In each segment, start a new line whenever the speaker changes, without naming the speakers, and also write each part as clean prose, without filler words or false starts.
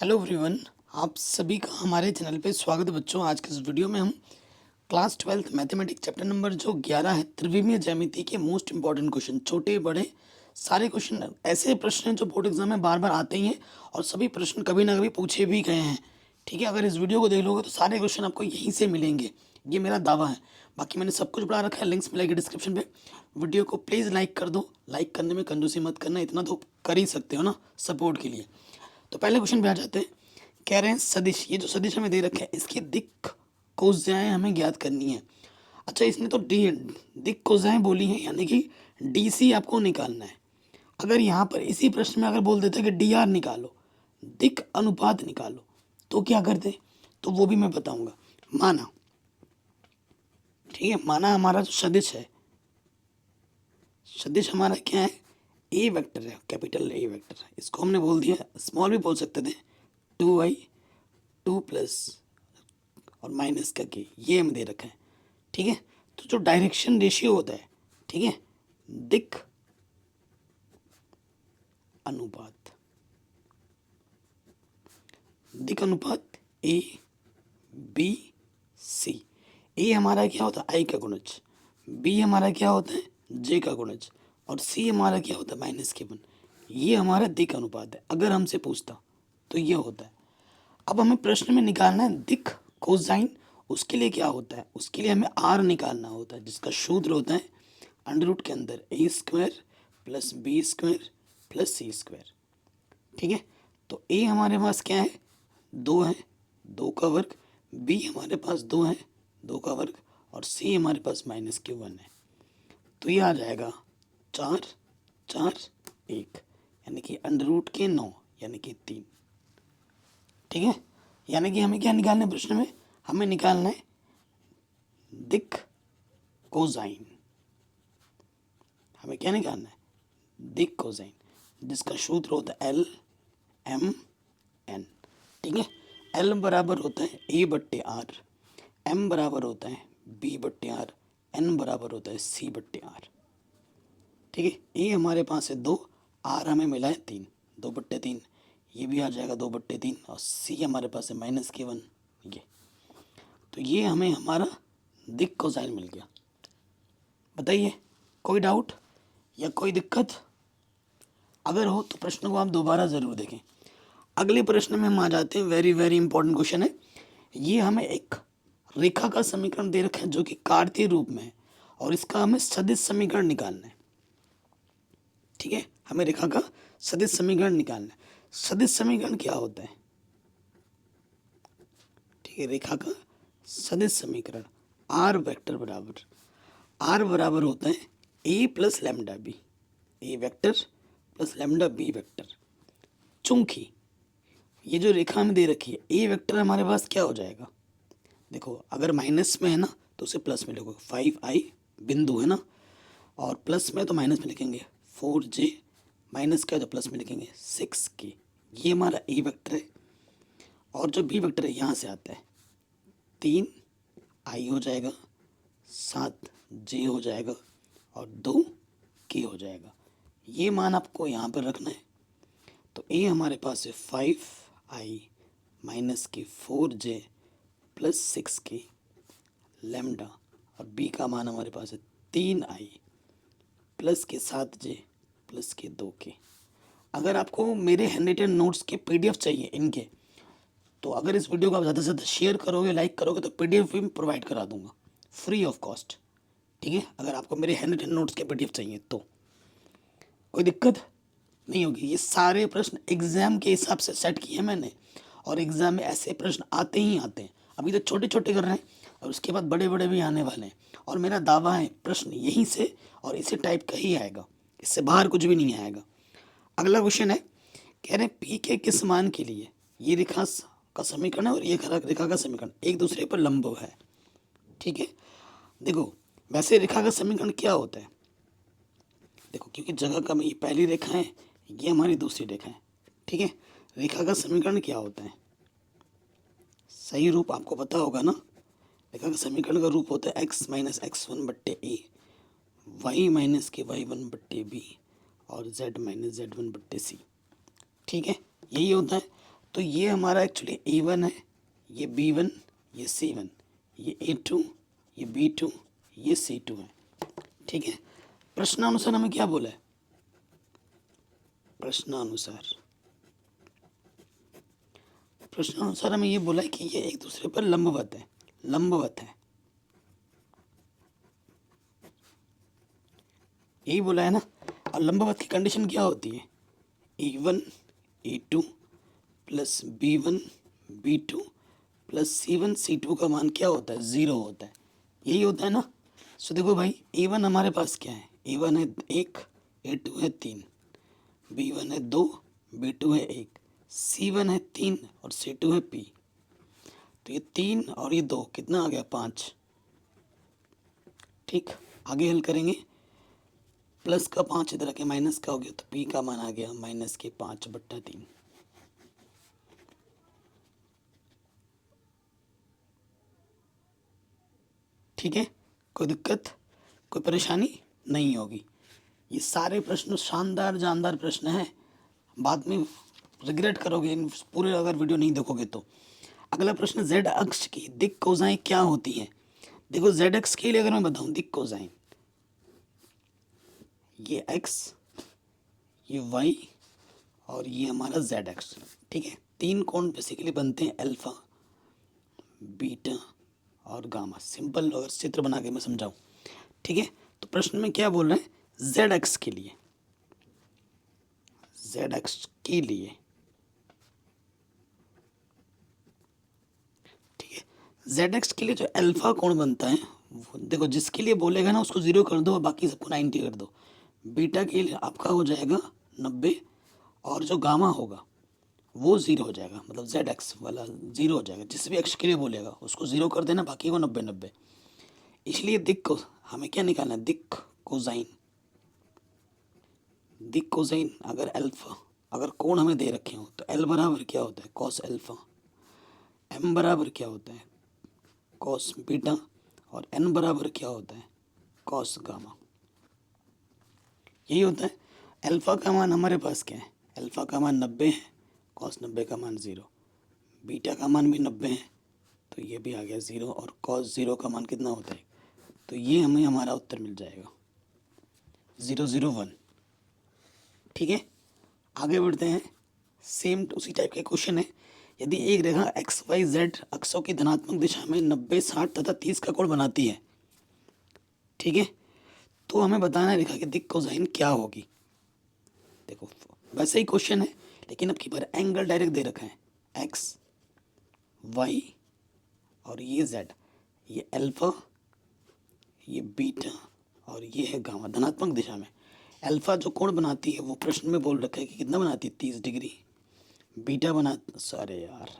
Hello everyone, आप सभी का हमारे चैनल पे स्वागत है बच्चों। आज के इस वीडियो में हम class 12th mathematics chapter number जो 11 है त्रिविमीय ज्यामिति के मोस्ट इंपॉर्टेंट क्वेश्चन, छोटे बड़े सारे क्वेश्चन ऐसे प्रश्न हैं जो बोर्ड एग्जाम में बार बार आते ही हैं और सभी प्रश्न कभी ना कभी पूछे भी गए हैं। ठीक है, अगर इस वीडियो को देख लोगे तो सारे क्वेश्चन आपको यहीं से मिलेंगे, ये मेरा दावा है। बाकी मैंने सब कुछ पढ़ा रखा है, लिंक्स मिलेगी डिस्क्रिप्शन पे। वीडियो को प्लीज़ लाइक कर दो, लाइक करने में कंजूसी मत करना, इतना तो कर ही सकते हो ना सपोर्ट के लिए। तो पहले क्वेश्चन पे आ जाते हैं। कह रहे हैं सदिश, ये जो सदिश हमें दे रखे हैं इसकी दिक् कोसाएं हमें ज्ञात करनी है। अच्छा, इसने तो डी दिक् कोसाएं बोली है, यानी कि डीसी आपको निकालना है। अगर यहाँ पर इसी प्रश्न में अगर बोल देते कि डी आर निकालो, दिक् अनुपात निकालो, तो क्या करते? तो वो भी मैं बताऊंगा। माना, ठीक है, माना हमारा जो सदिश है, सदिश हमारा क्या है? ए वेक्टर है, कैपिटल ए वेक्टर है। इसको हमने बोल दिया, स्मॉल भी बोल सकते थे, 2i 2 प्लस और माइनस का के, ये हमें दे रखा है। ठीक है, तो जो डायरेक्शन रेशियो होता है, ठीक है, दिक् अनुपात, दिक् अनुपात ए बी सी। ए हमारा क्या होता है? आई का गुणज, बी हमारा क्या होता है? जे का गुणज, और सी हमारा क्या होता है? माइनस के वन। ये हमारा दिक् अनुपात है। अगर हमसे पूछता तो ये होता है। अब हमें प्रश्न में निकालना है दिक् कोसाइन। उसके लिए क्या होता है? उसके लिए हमें आर निकालना होता है, जिसका सूत्र होता है अंडर रूट के अंदर a square plus b square plus c square. ठीक है, तो ए हमारे पास क्या है? 2 है, 2 का वर्ग। बी हमारे पास 2 है, 2 का वर्ग। और सी हमारे पास माइनस के 1 है। तो ये आ जाएगा 4 4 1, यानी कि अंडर रूट के 9, यानी कि 3। ठीक है, यानी कि हमें क्या निकालना है प्रश्न में? हमें निकालना है दिक् कोसाइन। हमें क्या निकालना है? दिक् कोसाइन, जिसका सूत्र होता है एल एम एन। ठीक है, एल बराबर होता है ए बट्टे आर, एम बराबर होता है बी बट्टे आर, एन बराबर होता है सी बट्टे आर। ठीक है, ए हमारे पास है 2, आर हमें मिला है 3, 2/3, ये भी आ जाएगा 2/3, और सी हमारे पास है माइनस के 1। ये तो ये हमें हमारा दिक् कोसाइन मिल गया। बताइए, कोई डाउट या कोई दिक्कत? अगर हो तो प्रश्न को आप दोबारा ज़रूर देखें। अगले प्रश्न में हम आ जाते हैं। वेरी वेरी इंपॉर्टेंट क्वेश्चन है ये। हमें एक रेखा का समीकरण दे रखा है जो कि कार्तीय रूप में है, और इसका हमें सदिश समीकरण निकालना है। ठीक है, हमें रेखा का सदिश समीकरण निकालना है। सदिश समीकरण क्या होता है? ठीक है, रेखा का सदिश समीकरण आर वेक्टर बराबर, आर बराबर होता है a plus lambda b, a vector plus lambda b vector. चूंकि ये जो रेखा हमें दे रखी है, ए वेक्टर हमारे पास क्या हो जाएगा? देखो, अगर माइनस में है ना तो उसे प्लस में लिखोगे, 5i बिंदु है ना, और प्लस में तो माइनस में लिखेंगे 4j, माइनस का तो प्लस में लिखेंगे 6k। ये हमारा ए वेक्टर है, और जो बी वेक्टर है यहाँ से आता है 3i हो जाएगा, 7j हो जाएगा, और 2k हो जाएगा। ये मान आपको यहाँ पर रखना है। तो ए हमारे पास है 5i माइनस के 4j प्लस 6k लैम्डा, और बी का मान हमारे पास है 3i प्लस के 7j प्लस के 2k। अगर आपको मेरे हैंडरिटन नोट्स के पीडीएफ चाहिए इनके, तो अगर इस वीडियो को आप ज़्यादा से ज़्यादा शेयर करोगे, लाइक करोगे, तो पीडीएफ भी प्रोवाइड करा दूंगा फ्री ऑफ कॉस्ट। ठीक है, अगर आपको मेरे हैंडरिटन नोट्स के पीडीएफ चाहिए तो कोई दिक्कत नहीं होगी। ये सारे प्रश्न एग्जाम के हिसाब से सेट किए हैं मैंने, और एग्जाम में ऐसे प्रश्न आते ही आते हैं। अभी तो छोटे छोटे कर रहे हैं, और उसके बाद बड़े बड़े भी आने वाले हैं। और मेरा दावा है प्रश्न यहीं से और इसी टाइप का ही आएगा, इससे बाहर कुछ भी नहीं आएगा। अगला क्वेश्चन है, कह रहे हैं पी के किस मान के लिए ये रेखा का समीकरण है और ये रेखा का समीकरण एक दूसरे पर लंब है। ठीक है, देखो वैसे रेखा का समीकरण क्या होता है? देखो, क्योंकि जगह कम है, ये पहली रेखा है, ये हमारी दूसरी रेखा है। ठीक है, रेखा का समीकरण क्या होता है? सही रूप आपको पता होगा ना। रेखा का समीकरण का रूप होता है एक्स माइनस x1 बट्टे ए, वाई माइनस के y1 बट्टे बी, और z माइनस z1 बट्टे सी। ठीक है, यही होता है। तो ये हमारा एक्चुअली A1 है, ये B1, ये C1, ये A2, ये B2, ये C2 है। ठीक है, प्रश्नानुसार हमें क्या बोला है? प्रश्नानुसार हमें ये बोला है कि ये एक दूसरे पर लंबवत है, लंबवत है, यही बोला है ना। और लंबवत की कंडीशन क्या होती है? A1 A2 plus B1 B2 plus C1 C2 का मान क्या होता है? 0 होता है, यही होता है ना। सो देखो भाई, A1 हमारे पास क्या है? A1 है 1, A2 है 3, B1 है 2, B2 है 1, C1 है 3 और C2 है P। तो ये 3 और ये 2 कितना आ गया? 5। ठीक, आगे हल करेंगे। प्लस का 5 इधर आके माइनस का हो गया, तो P का मान आ गया -5/3। ठीक है, कोई दिक्कत, कोई परेशानी नहीं होगी। ये सारे प्रश्न शानदार जानदार प्रश्न हैं, बाद में रिग्रेट करोगे इन पूरे अगर वीडियो नहीं देखोगे तो। अगला प्रश्न, जेड अक्ष की दिक् कोसाइन क्या होती है? देखो, जेड अक्ष के लिए अगर मैं बताऊं दिक् कोसाइन, ये एक्स, ये वाई और ये हमारा जेड एक्स। ठीक है, 3 कोण बेसिकली बनते हैं, अल्फा, बीटा और गामा। सिंपल अगर चित्र बना के मैं समझाऊं, ठीक है। तो प्रश्न में क्या बोल रहे हैं? जेड एक्स के लिए, जेड एक्स के लिए, ठीक है, जेड एक्स के लिए जो अल्फा कोण बनता है, देखो जिसके लिए बोलेगा ना उसको 0 कर दो और बाकी सबको 90 कर दो। बीटा के लिए आपका हो जाएगा 90 और जो गामा होगा वो 0 हो जाएगा, मतलब जेड एक्स वाला 0 हो जाएगा। जिस भी एक्स के लिए बोलेगा उसको 0 कर देना, बाकी को 90-90। इसलिए दिक् को हमें क्या निकालना है? दिक् कोसाइन। दिक् कोसाइन अगर अल्फा, अगर कोण हमें दे रखे हो तो एल बराबर क्या होता है? Cos alpha. एम बराबर क्या होता है? Cos beta. और एन बराबर क्या होता है? Cos gamma. यही होता है। अल्फा का मान हमारे पास क्या है? अल्फा का मान 90 है, कॉस 90 का मान 0, बीटा का मान भी 90 है तो ये भी आ गया 0, और कॉस 0 का मान कितना होता है? तो ये हमें हमारा उत्तर मिल जाएगा 001। ठीक है, आगे बढ़ते हैं। सेम उसी टाइप के क्वेश्चन है। यदि एक रेखा एक्स वाई जेड अक्षों की धनात्मक दिशा में 90, 60 तथा 30 का कोण बनाती है, ठीक है, तो हमें बताना है रेखा की दिक् कोसाइन क्या होगी। देखो वैसे ही क्वेश्चन है, लेकिन अब की बार एंगल डायरेक्ट दे रखा है, एक्स वाई और ये जेड, ये अल्फा, ये बीटा और ये है गामा, धनात्मक दिशा में। अल्फा जो कोण बनाती है वो प्रश्न में बोल रखा है कि कितना बनाती है? 30 डिग्री। बीटा सॉरी यार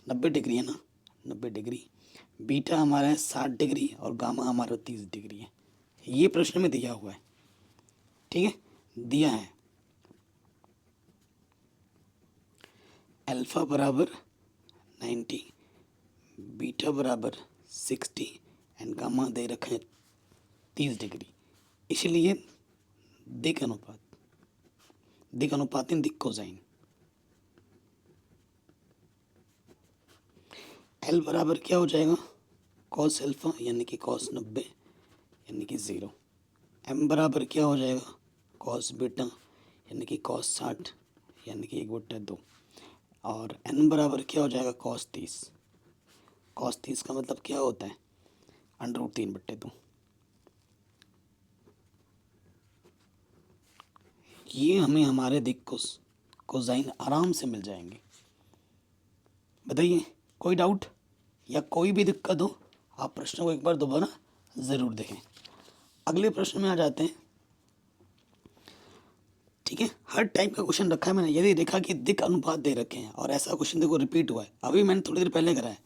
90 डिग्री है ना, 90 डिग्री। बीटा हमारा है 60 डिग्री और गामा हमारा 30 डिग्री है। ये प्रश्न में दिया हुआ है, ठीक है, दिया है अल्फा बराबर 90, बीटा बराबर 60 एंड गामा दे रखा है 30 डिग्री। इसलिए दिक् अनुपात इन दिक् कोसाइन। एल बराबर क्या हो जाएगा? कॉस अल्फा यानी कि कॉस 90 यानी कि 0। एम बराबर क्या हो जाएगा? कॉस बीटा यानी कि कॉस 60 यानी कि 1/2। और एन बराबर क्या हो जाएगा? कॉस 30। कॉस 30 का मतलब क्या होता है? √3/2। ये हमें हमारे दिक् कोसाइन आराम से मिल जाएंगे। बताइए, कोई डाउट या कोई भी दिक्कत हो आप प्रश्न को एक बार दोबारा ज़रूर देखें। अगले प्रश्न में आ जाते हैं, ठीक है। हर टाइप का क्वेश्चन रखा है मैंने। यदि रेखा की दिक् अनुपात दे रखे हैं और ऐसा क्वेश्चन देखो रिपीट हुआ है, अभी मैंने थोड़ी देर पहले करा है।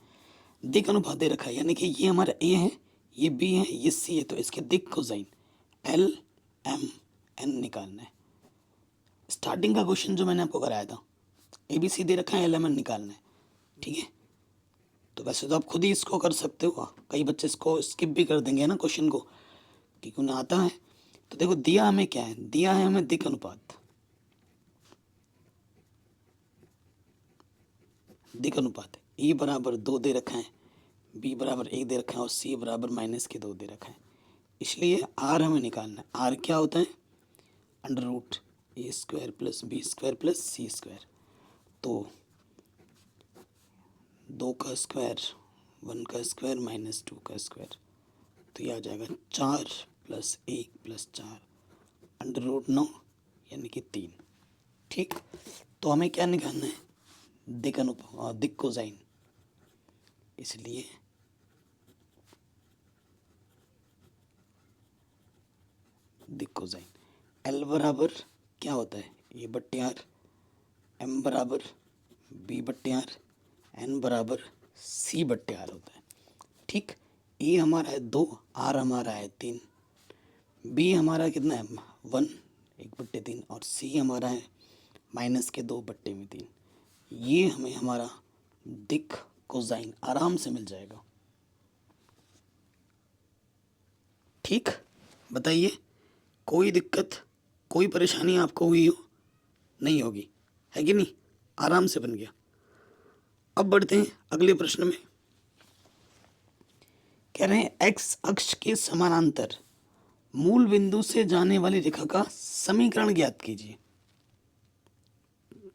दिक् अनुपात दे रखा है यानी कि ये हमारा ए है, ये बी है, ये सी है, तो इसके दिक् कोसाइन एल एम एन निकालना है। स्टार्टिंग का क्वेश्चन जो मैंने आपको कराया था, ए बी सी दे रखा है, एल एम एन निकालना है, ठीक है। तो वैसे तो आप खुद ही इसको कर सकते हो, कई बच्चे इसको स्किप भी कर देंगे ना क्वेश्चन को, क्योंकि उन्हें आता है। तो देखो दिया हमें क्या है? दिया है हमें दिक् अनुपात, दिक् अनुपात है। ए बराबर 2 दे रखा है, बी बराबर 1 दे रखा है और सी बराबर -2 दे रखा है। इसलिए आर हमें निकालना है। आर क्या होता है? Under root a square plus b square plus c square. तो 2 का स्क्वायर, 1 का स्क्वायर -2 का स्क्वायर, तो ये आ जाएगा 4 + 1 + 4 अंडर रूट 9 यानी कि 3। ठीक, तो हमें क्या निकालना है? दिक् कोसाइन। इसलिए दिक् कोसाइन एल बराबर क्या होता है? ए बट्टे आर, एम बराबर बी बट्टे आर, एन बराबर सी बट्टे आर होता है। ठीक, ए हमारा है 2, आर हमारा है 3, बी हमारा कितना है 1 1/3 और सी हमारा है -2/3। ये हमें हमारा दिक् कोसाइन आराम से मिल जाएगा। ठीक, बताइए कोई दिक्कत, कोई परेशानी आपको हुई हो? नहीं होगी, है कि नहीं? आराम से बन गया। अब बढ़ते हैं अगले प्रश्न में। कह रहे हैं एक्स अक्ष के समानांतर मूल बिंदु से जाने वाली रेखा का समीकरण ज्ञात कीजिए।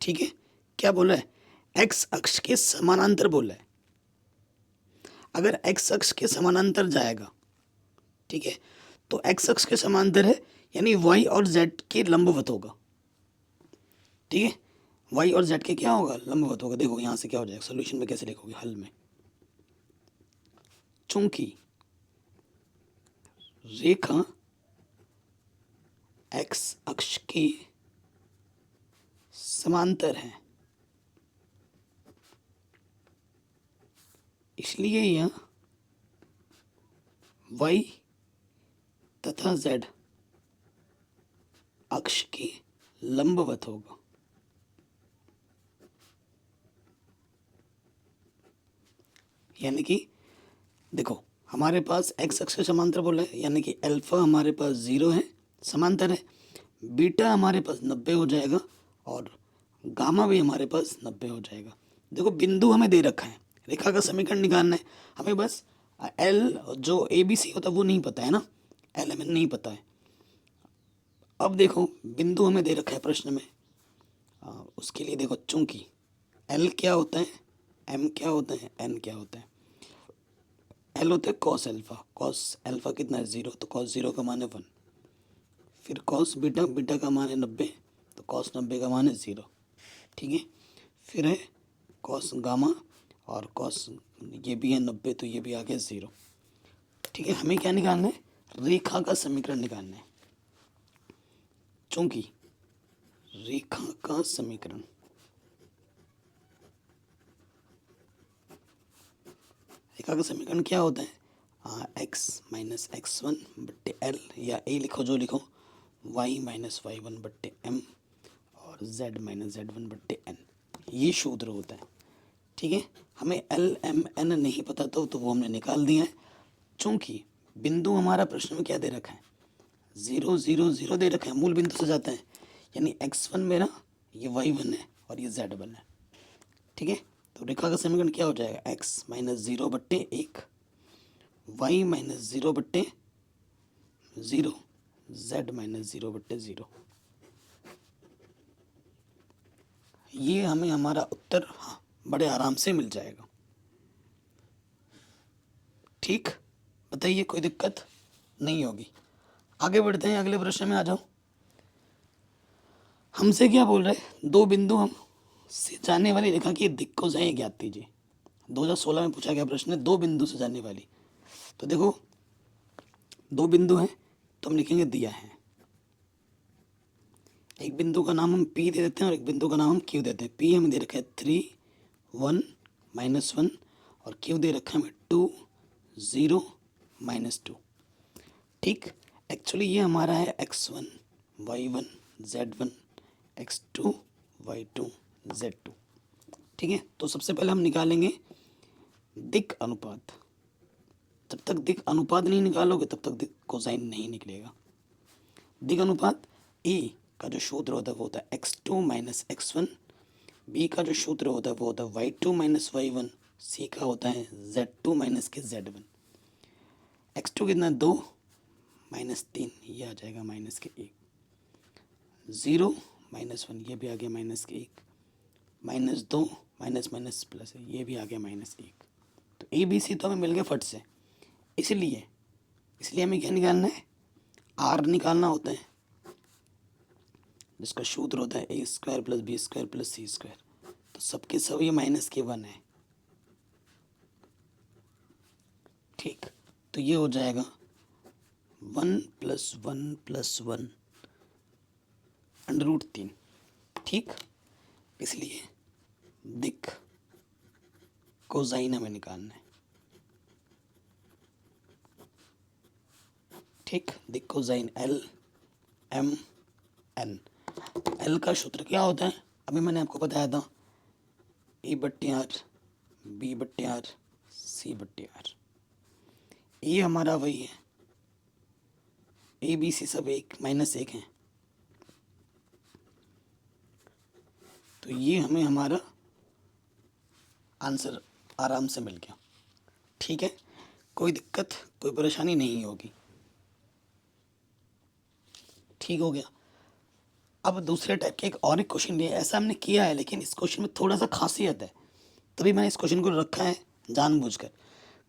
ठीक है, क्या बोला है? एक्स अक्ष के समानांतर बोला है। अगर एक्स अक्ष के समानांतर जाएगा, ठीक है, तो एक्स अक्ष के समांतर है यानी वाई और जेड के लंबवत होगा। ठीक है, वाई और जेड के क्या होगा? लंबवत होगा। देखो यहां से क्या हो जाएगा, सोल्यूशन में कैसे लिखोगे? हल में चूंकि रेखा एक्स अक्ष के समांतर है, इसलिए यह वाई तथा जेड अक्ष के लंबवत होगा। यानी कि देखो हमारे पास एक्स अक्ष के समांतर बोला है, यानी कि अल्फा हमारे पास 0 है, समांतर है, बीटा हमारे पास 90 हो जाएगा और गामा भी हमारे पास 90 हो जाएगा। देखो बिंदु हमें दे रखा है, रेखा का समीकरण निकालना है हमें। बस एल जो ए बी सी होता है वो नहीं पता है ना, एल हमें नहीं पता है। अब देखो बिंदु हमें दे रखा है प्रश्न में, उसके लिए देखो चूंकि एल क्या होता है, एम क्या होता है, एन क्या होता है। एल होता है कॉस अल्फा, कॉस अल्फा कितना है 0, तो कॉस 0 का मान है 1। फिर कॉस बीटा, बीटा का मान है 90, तो कॉस 90 का मान है 0। ठीक है, फिर है कॉस गामा और कॉस ये भी है 90, तो ये भी आ गया 0। ठीक है, हमें क्या निकालना है? रेखा का समीकरण निकालना है। चूंकि रेखा का समीकरण क्या होता है? एक्स माइनस x1/l या a लिखो जो लिखो, y माइनस y1/m और z माइनस z1/n, ये सूत्र होता है। ठीक है, हमें एल एम एन नहीं पता तो वो हमने निकाल दिया है। चूंकि बिंदु हमारा प्रश्न में क्या दे रखा है? 0 0 0 दे रखा है, मूल बिंदु से जाता है, यानी x1 मेरा ये y1 है और ये z1 है। ठीक है, तो रेखा का समीकरण क्या हो जाएगा? x minus 0/1, y minus 0/0, z minus 0/0। ये हमें हमारा उत्तर बड़े आराम से मिल जाएगा। ठीक, बताइए कोई दिक्कत नहीं होगी। आगे बढ़ते हैं, अगले प्रश्न में आ जाओ। हमसे क्या बोल रहे हैं? दो बिंदु हम से जाने वाली रेखा की दिक् कोसाइन ज्ञात कीजिए। 2016 में पूछा गया प्रश्न है, दो बिंदु से जाने वाली। तो देखो दो बिंदु हैं तो हम लिखेंगे दिया है। एक बिंदु का नाम हम P दे देते हैं और एक बिंदु का नाम हम Q देते हैं। P हमें दे रखा है 3 1 -1 और Q दे रखा है हमें 2 0 -2। ठीक, एक्चुअली ये हमारा है x1 y1 z1 x2 y2 z2। ठीक है, तो सबसे पहले हम निकालेंगे दिक् अनुपात। जब तक दिक् अनुपात नहीं निकालोगे तब तक दिक् कोसाइन नहीं निकलेगा। दिक् अनुपात ए का जो सूत्र होता है वो होता है x2 - x1 बी का जो सूत्र होता है वो होता है y2 माइनस y1, सी का होता है z2 माइनस के z1। x2 कितना 2 माइनस 3, ये आ जाएगा माइनस के 1। 0 माइनस 1, ये भी आ गया माइनस के 1। माइनस 2 माइनस माइनस प्लस है, ये भी आ गया माइनस 1। तो ए बी सी तो हमें मिल गया फट से। इसलिए हमें क्या निकालना है, आर निकालना होता है, जिसका सूत्र होता है a square plus b square plus c square. तो सबके सब ये माइनस के 1 है। ठीक, तो ये हो जाएगा 1 प्लस 1 प्लस 1 √3। ठीक, इसलिए दिक कोसाइन हमें निकालना है। ठीक, दिक cosine L M N. L का सूत्र क्या होता है, अभी मैंने आपको बताया था, A/R, B/R, C/R। ये हमारा वही है, ए बी सी सब 1 माइनस 1 है। तो ये हमें हमारा आंसर आराम से मिल गया। ठीक है, कोई दिक्कत कोई परेशानी नहीं होगी। ठीक हो गया। अब दूसरे टाइप के एक क्वेश्चन लिया, ऐसा हमने किया है लेकिन इस क्वेश्चन में थोड़ा सा खासियत है, तभी मैंने इस क्वेश्चन को रखा है जानबूझकर।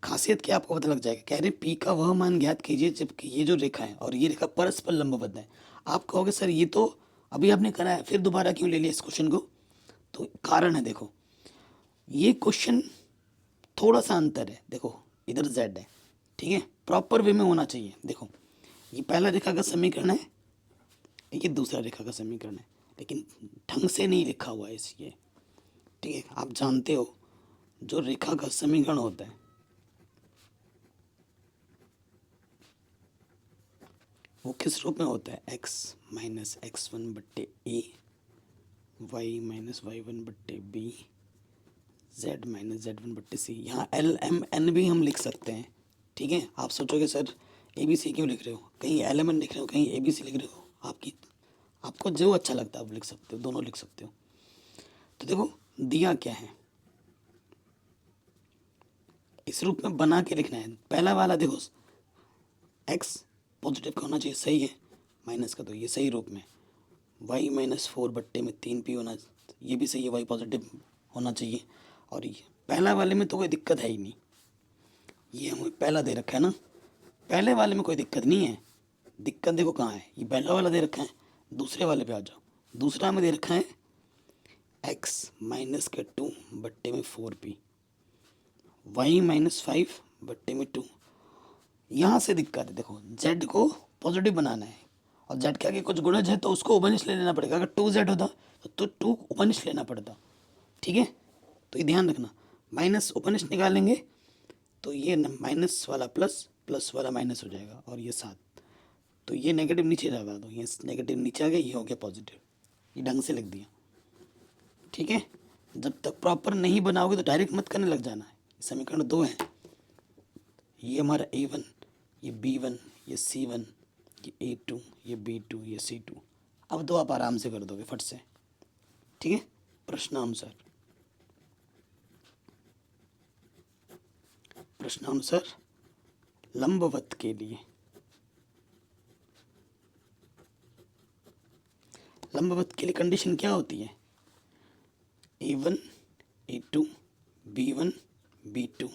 खासियत क्या आपको पता लग जाएगा। कह रहे पी का वह मान ज्ञात कीजिए जबकि ये जो रेखा है और ये रेखा परस्पर लंबवत है। आप कहोगे सर ये तो अभी आपने करा है, फिर दोबारा क्यों ले लिया इस क्वेश्चन को। तो कारण है, देखो ये क्वेश्चन थोड़ा सा अंतर है। देखो इधर जेड है, ठीक है, प्रॉपर वे में होना चाहिए। देखो ये पहला रेखा का समीकरण है, ये दूसरा रेखा का समीकरण है, लेकिन ढंग से नहीं लिखा हुआ है इसलिए। ठीक है, आप जानते हो जो रेखा का समीकरण होता है वो किस रूप में होता है, x माइनस x1 बट्टे ए, वाई माइनस y1 बट्टे बी, z माइनस z1 बट्टे सी। यहाँ एल एम एन भी हम लिख सकते हैं। ठीक है, आप सोचोगे सर ए बी सी क्यों लिख रहे हो, कहीं एल एम एन लिख रहे हो कहीं ए बी सी लिख रहे हो, आपको जो अच्छा लगता है आप लिख सकते हो, दोनों लिख सकते हो। तो देखो दिया क्या है, इस रूप में बना के लिखना है। पहला वाला देखो x पॉजिटिव का होना चाहिए, सही है, माइनस का तो ये सही रूप में, y माइनस 4 बट्टे में 3p होना, ये भी सही है, y पॉजिटिव होना चाहिए। और ये पहला वाले में तो कोई दिक्कत है ही नहीं, ये हमें पहला दे रखा है ना, पहले वाले में कोई दिक्कत नहीं है। दिक्कत देखो कहाँ है, ये पहला वाला दे रखा है। दूसरे वाले पे आ जाओ, दूसरा में दे रखा है x माइनस के 2 बट्टे में 4p, y माइनस 5 बट्टे में 2। यहाँ से दिक्कत है, देखो z को पॉजिटिव बनाना है और z के आगे कुछ गुणज है तो उसको उपनिश ले लेना पड़ेगा। अगर 2z होता तो 2 उपनिश लेना पड़ता। ठीक है, तो ये ध्यान रखना, माइनस उपनिश निकालेंगे तो ये माइनस वाला प्लस, प्लस वाला माइनस हो जाएगा और ये 7। तो ये नेगेटिव नीचे लगा दो, ये नेगेटिव नीचे आ गया, ये हो गया पॉजिटिव, ये ढंग से लिख दिया। ठीक है, जब तक प्रॉपर नहीं बनाओगे तो डायरेक्ट मत करने लग जाना है। समीकरण 2 है, ये हमारा A1, ये B1, ये C1, ये A2, ये B2, ये C2। अब तो आप आराम से कर दोगे फट से। ठीक है, प्रश्नानुसार लंबवत के लिए, लंबवत के लिए कंडीशन क्या होती है, A1, A2, B1, B2,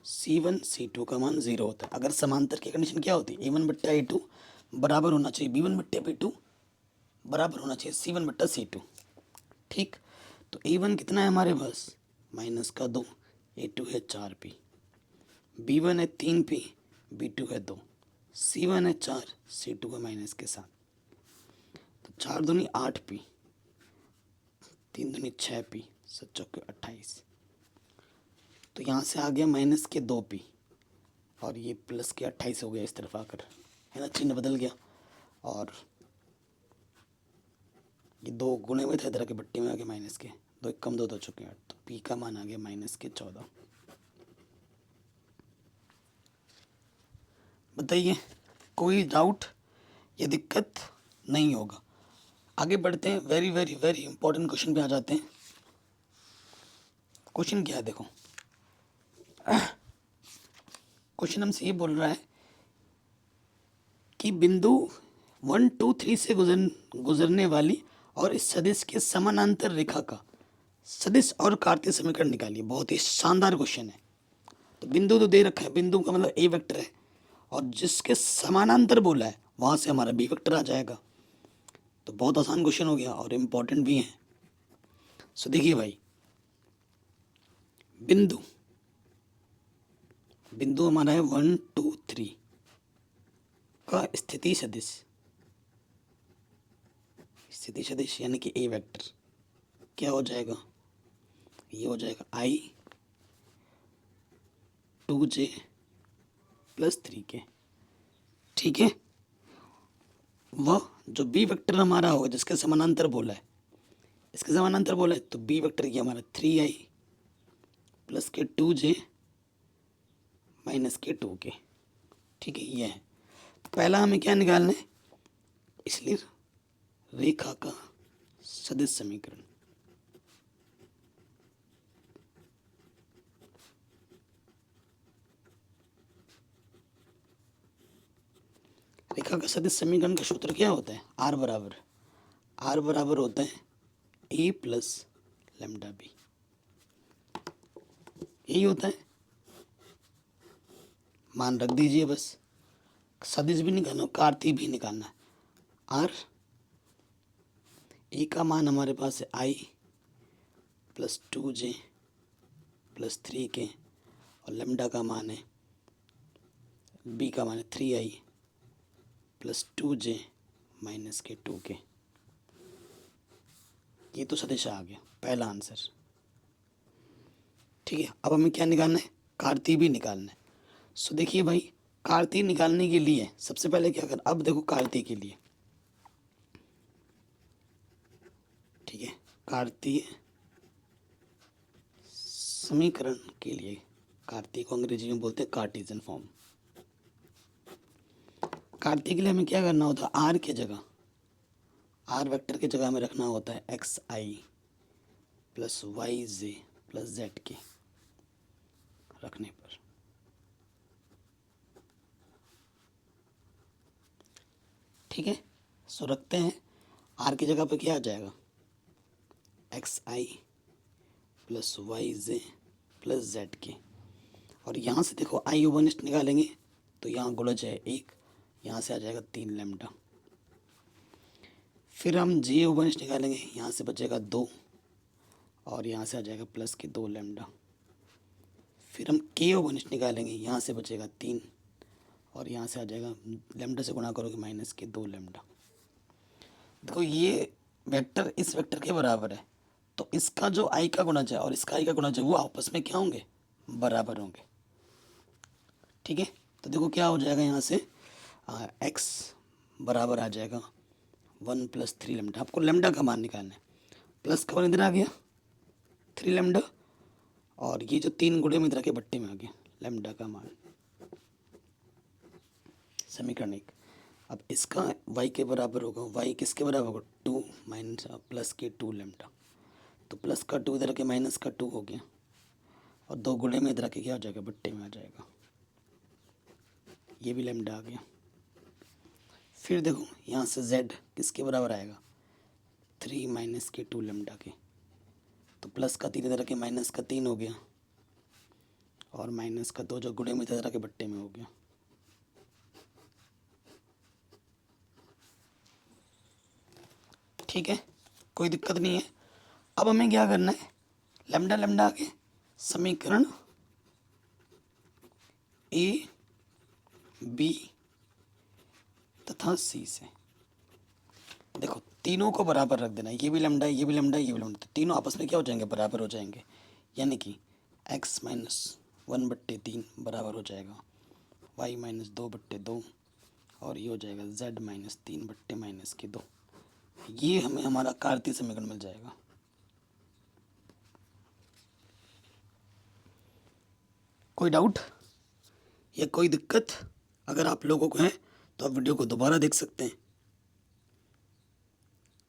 C1, C2 का मान 0 होता है। अगर समांतर की कंडीशन क्या होती है, A1 बट्टा A2 बराबर होना चाहिए B1 बट्टे B2 बराबर होना चाहिए C1 बट्टा C2। ठीक, तो A1 कितना है हमारे पास, माइनस का 2, A2 है 4p, B1 है 3p, B2 है 2, C1 है 4, C2 है माइनस के 7। तो 4 दूनी 8p, 3 दूनी 6p, 7 चौके 28। तो यहाँ से आ गया माइनस के 2p और ये प्लस के 28 हो गया इस तरफ आकर, है ना, चिन्ह बदल गया। और ये 2 गुणे में थे इधर के बट्टी में आ गए माइनस के 2, 1 कम 2 चुके 8। तो p का मान आ गया माइनस के 14। बताइए कोई डाउट या दिक्कत नहीं होगा। आगे बढ़ते हैं, very very very important question पे आ जाते हैं। क्वेश्चन क्या है देखो, क्वेश्चन हमसे ये बोल रहा है कि बिंदु 1 2 3 से गुजरने वाली और इस सदिश के समानांतर रेखा का सदिश और कार्तीय समीकरण निकालिए। बहुत ही शानदार क्वेश्चन है। तो बिंदु तो दे रखा है, बिंदु का मतलब ए वेक्टर है, और जिसके समानांतर बोला है वहाँ से हमारा बी वेक्टर आ जाएगा। तो बहुत आसान क्वेश्चन हो गया और इम्पोर्टेंट भी है। सो देखिए भाई, बिंदु बिंदु हमारा है 1 2 3 का स्थिति सदिश यानी कि ए वेक्टर क्या हो जाएगा, ये हो जाएगा i 2j + 3k। ठीक है, वह जो बी वेक्टर हमारा होगा जिसके समानांतर बोला है, इसके समानांतर बोला है तो बी वेक्टर ये हमारा 3i + के 2j - के 2k। ठीक है, ये है। तो पहला हमें क्या निकालना है, इसलिए रेखा का सदिश समीकरण। रेखा का सदिश समीकरण का सूत्र क्या होता है, आर बराबर होता है ए प्लस लैम्डा बी। यही होता है, मान रख दीजिए बस। सदिश भी निकालना, कार्तीय भी निकालना है। आर ए का मान हमारे पास है i + 2j + 3k, और लैम्डा का मान है, बी का मान है 3i + 2j - के 2k। ये तो सदिश आ गया, पहला आंसर। ठीक है, अब हमें क्या निकालना है, कार्तीय भी निकालना है। सो देखिए भाई, कार्तीय निकालने के लिए सबसे पहले क्या करना, अब देखो कार्तीय के लिए, ठीक है, कार्तीय समीकरण के लिए, कार्तीय को अंग्रेजी में बोलते हैं कार्टेशियन फॉर्म। कार्तीय के लिए हमें क्या करना होता है, आर की जगह, आर वेक्टर की जगह हमें रखना होता है xi + yj + zk रखने पर। ठीक है, सो रखते हैं, आर की जगह पे क्या आ जाएगा, xi + yj + zk, और यहाँ से देखो आई ओवनिस्ट निकालेंगे तो यहाँ गुणज है 1, यहाँ से आ जाएगा 3 लैम्डा। फिर हम जे ओवनिस्ट निकालेंगे, यहाँ से बचेगा 2, और यहाँ से आ जाएगा +2 लैम्डा। फिर हम के ओवनिस्ट निकालेंगे, यहाँ से बचेगा 3, और यहाँ से आ जाएगा, लैम्डा से गुणा करोगे -2 लैम्डा। देखो ये वेक्टर इस वेक्टर के बराबर है, तो इसका जो आई का गुणज है और इसका आई का गुणज है वो आपस में क्या होंगे, बराबर होंगे। ठीक है, तो देखो क्या हो जाएगा, यहाँ से x बराबर आ जाएगा 1 + 3 लैम्डा। आपको लैम्डा का मान निकालना है, प्लस का वन इधर आ गया 3 लैम्डा, और ये जो 3 गुणे में इधर के बट्टे में आ गया लैम्डा का मान, समीकरण 1। अब इसका y के बराबर होगा, y किसके बराबर होगा, 2 + के 2 लैम्डा। तो प्लस का 2 इधर के माइनस का 2 हो गया, और 2 गुणे में इधर के क्या हो जाएगा, बट्टे में आ जाएगा, ये भी लैम्डा आ गया। फिर देखो यहाँ से z किसके बराबर आएगा, 3 - के 2 लैम्डा के, तो प्लस का 3 इधर के माइनस का 3 हो गया, और माइनस का 2 जो गुणे में इधर के बट्टे में हो गया। ठीक है, कोई दिक्कत नहीं है। अब हमें क्या करना है, लैम्डा लैम्डा आके समीकरण ए बी तथा सी से, देखो तीनों को बराबर रख देना, ये भी लैम्डा ये भी लैम्डा ये भी लैम्डा, तो तीनों आपस में क्या हो जाएंगे, बराबर हो जाएंगे। यानी कि x - 1/3 बराबर हो जाएगा y - 2/2, और ये हो जाएगा z - 3/-2। ये हमें हमारा कार्तीय समीकरण मिल जाएगा। कोई डाउट या कोई दिक्कत अगर आप लोगों को है तो आप वीडियो को दोबारा देख सकते हैं।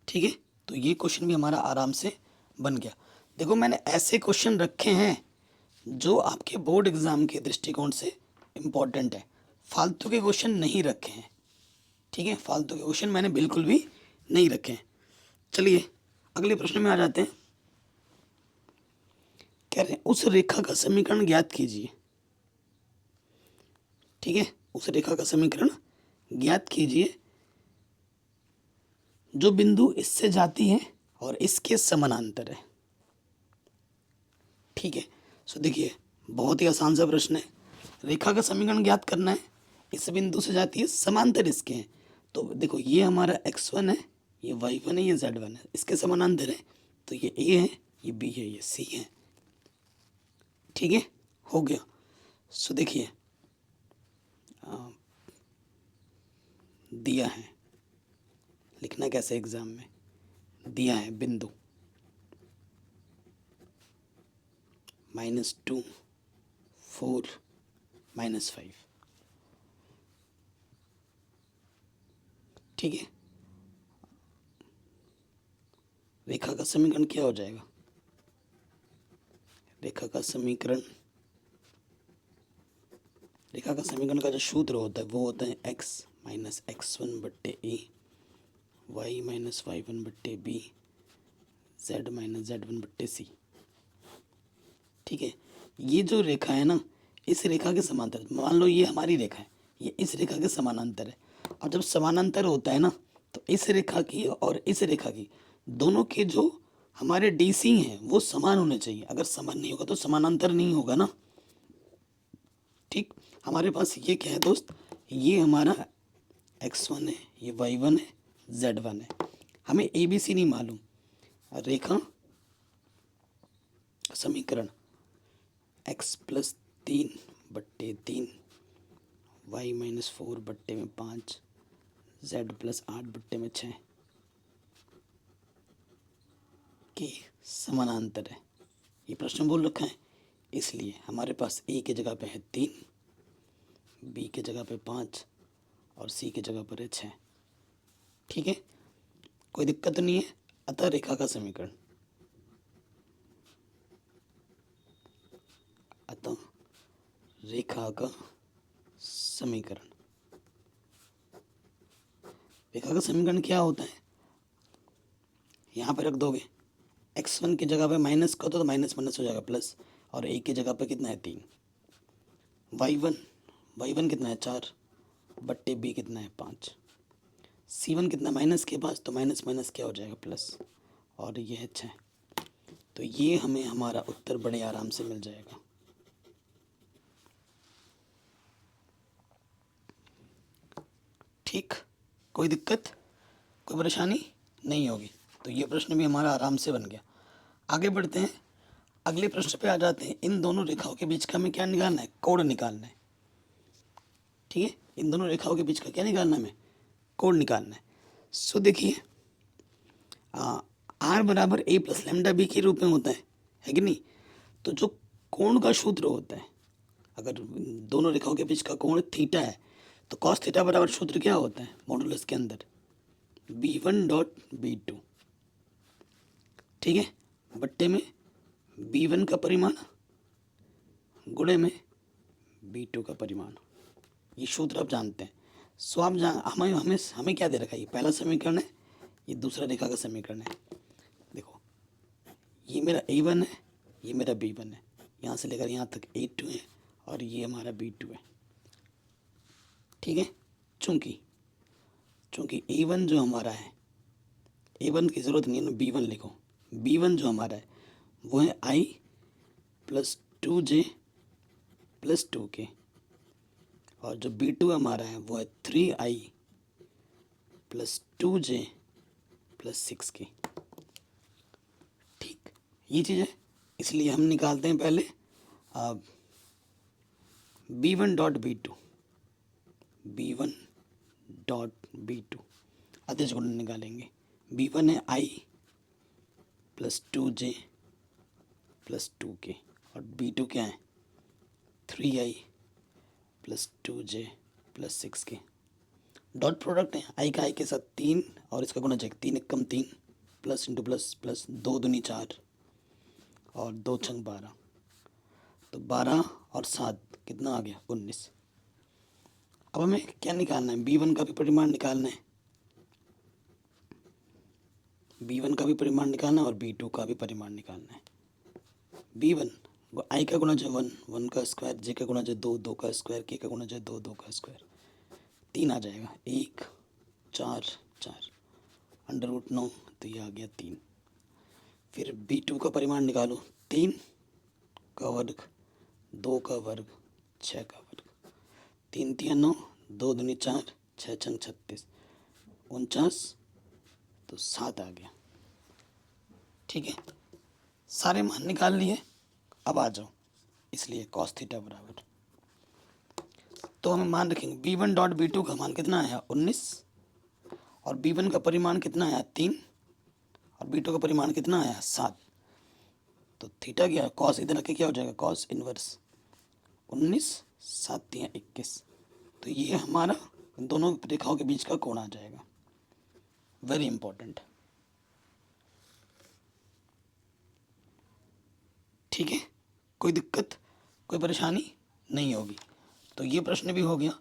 ठीक है, तो ये क्वेश्चन भी हमारा आराम से बन गया। देखो मैंने ऐसे क्वेश्चन रखे हैं जो आपके बोर्ड एग्ज़ाम के दृष्टिकोण से इम्पोर्टेंट है, फालतू के क्वेश्चन नहीं रखे हैं। ठीक है, फालतू के क्वेश्चन मैंने बिल्कुल भी नहीं रखे हैं। चलिए अगले प्रश्न में आ जाते हैं। कह रहे हैं उस रेखा का समीकरण ज्ञात कीजिए। ठीक है, उस रेखा का समीकरण ज्ञात कीजिए जो बिंदु इससे जाती है और इसके समानांतर है। ठीक है, सो देखिए बहुत ही आसान सा प्रश्न है। रेखा का समीकरण ज्ञात करना है, इस बिंदु से जाती है, समांतर इसके हैं। तो देखो ये हमारा x1 है, ये y1 है, ये z1 है, इसके समानांतर है। तो ये a है, ये b है, ये c है। ठीक है, हो गया। सो देखिए दिया है, लिखना कैसे एग्जाम में, दिया है बिंदु -2 4 -5। ठीक है, रेखा का समीकरण क्या हो जाएगा? रेखा का समीकरण का जो सूत्र होता है वो होता है x माइनस x1 बट्टे ए, y माइनस y1 बट्टे बी, z माइनस z1 बट्टे सी। ठीक है, ये जो रेखा है ना, इस रेखा के समांतर, मान लो ये हमारी रेखा है, ये इस रेखा के समानांतर है। और जब समानांतर होता है ना, तो इस रेखा की और इस रेखा की दोनों के जो हमारे DC हैं वो समान होने चाहिए। अगर समान नहीं होगा तो समानांतर नहीं होगा ना। ठीक, हमारे पास ये क्या है दोस्त, ये हमारा x1 है, ये y1 है, z1 है। हमें ABC नहीं मालूम। रेखा समीकरण x प्लस 3 बट्टे 3, y माइनस 4 बट्टे में 5, z प्लस 8 बट्टे में 6 के समानांतर है। ये प्रश्न बोल रखा है, इसलिए हमारे पास a की जगह पे है 3, b की जगह पे 5 और c की जगह पर है 6। ठीक है, कोई दिक्कत नहीं है। अतः रेखा का समीकरण, अतः रेखा का समीकरण, रेखा का समीकरण क्या होता है, यहाँ पे रख दोगे x1 की जगह पे माइनस कर दो तो माइनस माइनस हो जाएगा प्लस, और a की जगह पे कितना है 3, y1 कितना है 4 बट्टे b कितना है 5, c1 कितना माइनस के पास, तो माइनस माइनस क्या हो जाएगा प्लस, और ये है 6। तो ये हमें हमारा उत्तर बड़े आराम से मिल जाएगा। ठीक, कोई दिक्कत, कोई परेशानी नहीं होगी। तो ये प्रश्न भी हमारा आराम से बन गया। आगे बढ़ते हैं, अगले प्रश्न पे आ जाते हैं। इन दोनों रेखाओं के बीच का हमें क्या निकालना है, कोण निकालना है। ठीक है, इन दोनों रेखाओं के बीच का क्या निकालना है, हमें कोण निकालना है। सो देखिए आर बराबर a प्लस लैम्डा बी के रूप में होता है कि नहीं। तो जो कोण का सूत्र होता है, अगर दोनों रेखाओं के बीच का कोण थीटा है तो कॉस थीटा बराबर सूत्र क्या होता है मॉडुलस के अंदर, b1 डॉट b2। ठीक है, बट्टे में b1 का परिमाण गुणे में b2 का परिमाण। ये सूत्र आप जानते हैं। सो आप हमें हमें हमें क्या दे रखा है, ये पहला समीकरण है, ये दूसरा रेखा का समीकरण है। देखो ये मेरा a1 है, ये मेरा b1 है, यहाँ से लेकर यहाँ तक a2 है और ये हमारा b2 है। ठीक है, चूँकि a1 जो हमारा है, a1 की ज़रूरत नहीं है ना, b1 लिखो। b1 जो हमारा है वो है i plus 2j plus 2k, और जो b2 हमारा है वो है 3i plus 2j plus 6k। ठीक, ये चीज़ है, इसलिए हम निकालते हैं पहले b1 डॉट b2 अतिश गुणन निकालेंगे। b1 है i plus 2j plus 2k, और b2 क्या है 3i plus 2j plus 6k। Dot product है, आई का आई के साथ 3 और इसका गुणा 3 एकम 3 प्लस इंटू प्लस प्लस 2 दूनी 4 और 2 छंग 12, तो 12 और 7 कितना आ गया 19। अब हमें क्या निकालना है, B1 का भी परिमाण निकालना है, B1 का भी परिमाण निकालना है और B2 का भी परिमाण निकालना है। B1 I का गुणज है 1, 1 का स्क्वायर, J का गुणज है 2, 2 का स्क्वायर, K का गुणज है 2, 2 का स्क्वायर, 3 आ जाएगा, 1 4 4 अंडर रूट 9, तो ये आ गया 3। फिर B2 का परिमाण निकालो, 3 का वर्ग, 2 का वर्ग, 6 का वर्ग, 3 3 9, 2 दूनी 4, 6 छंग 36, 49, तो 7 आ गया। ठीक है, सारे मान निकाल लिए। अब आ जाओ, इसलिए कॉस थीटा बराबर, तो हमें मान रखेंगे B1 डॉट B2 का मान कितना आया 19, और B1 का परिमाण कितना आया 3, और B2 का परिमाण कितना आया 7। तो थीटा क्या है, कॉस इधर रख के क्या हो जाएगा, कॉस इनवर्स 19, 7 3 21, तो ये हमारा दोनों रेखाओं के बीच का कोण आ जाएगा। Very important. ठीक है, कोई दिक्कत, कोई परेशानी नहीं होगी। तो ये प्रश्न भी हो गया।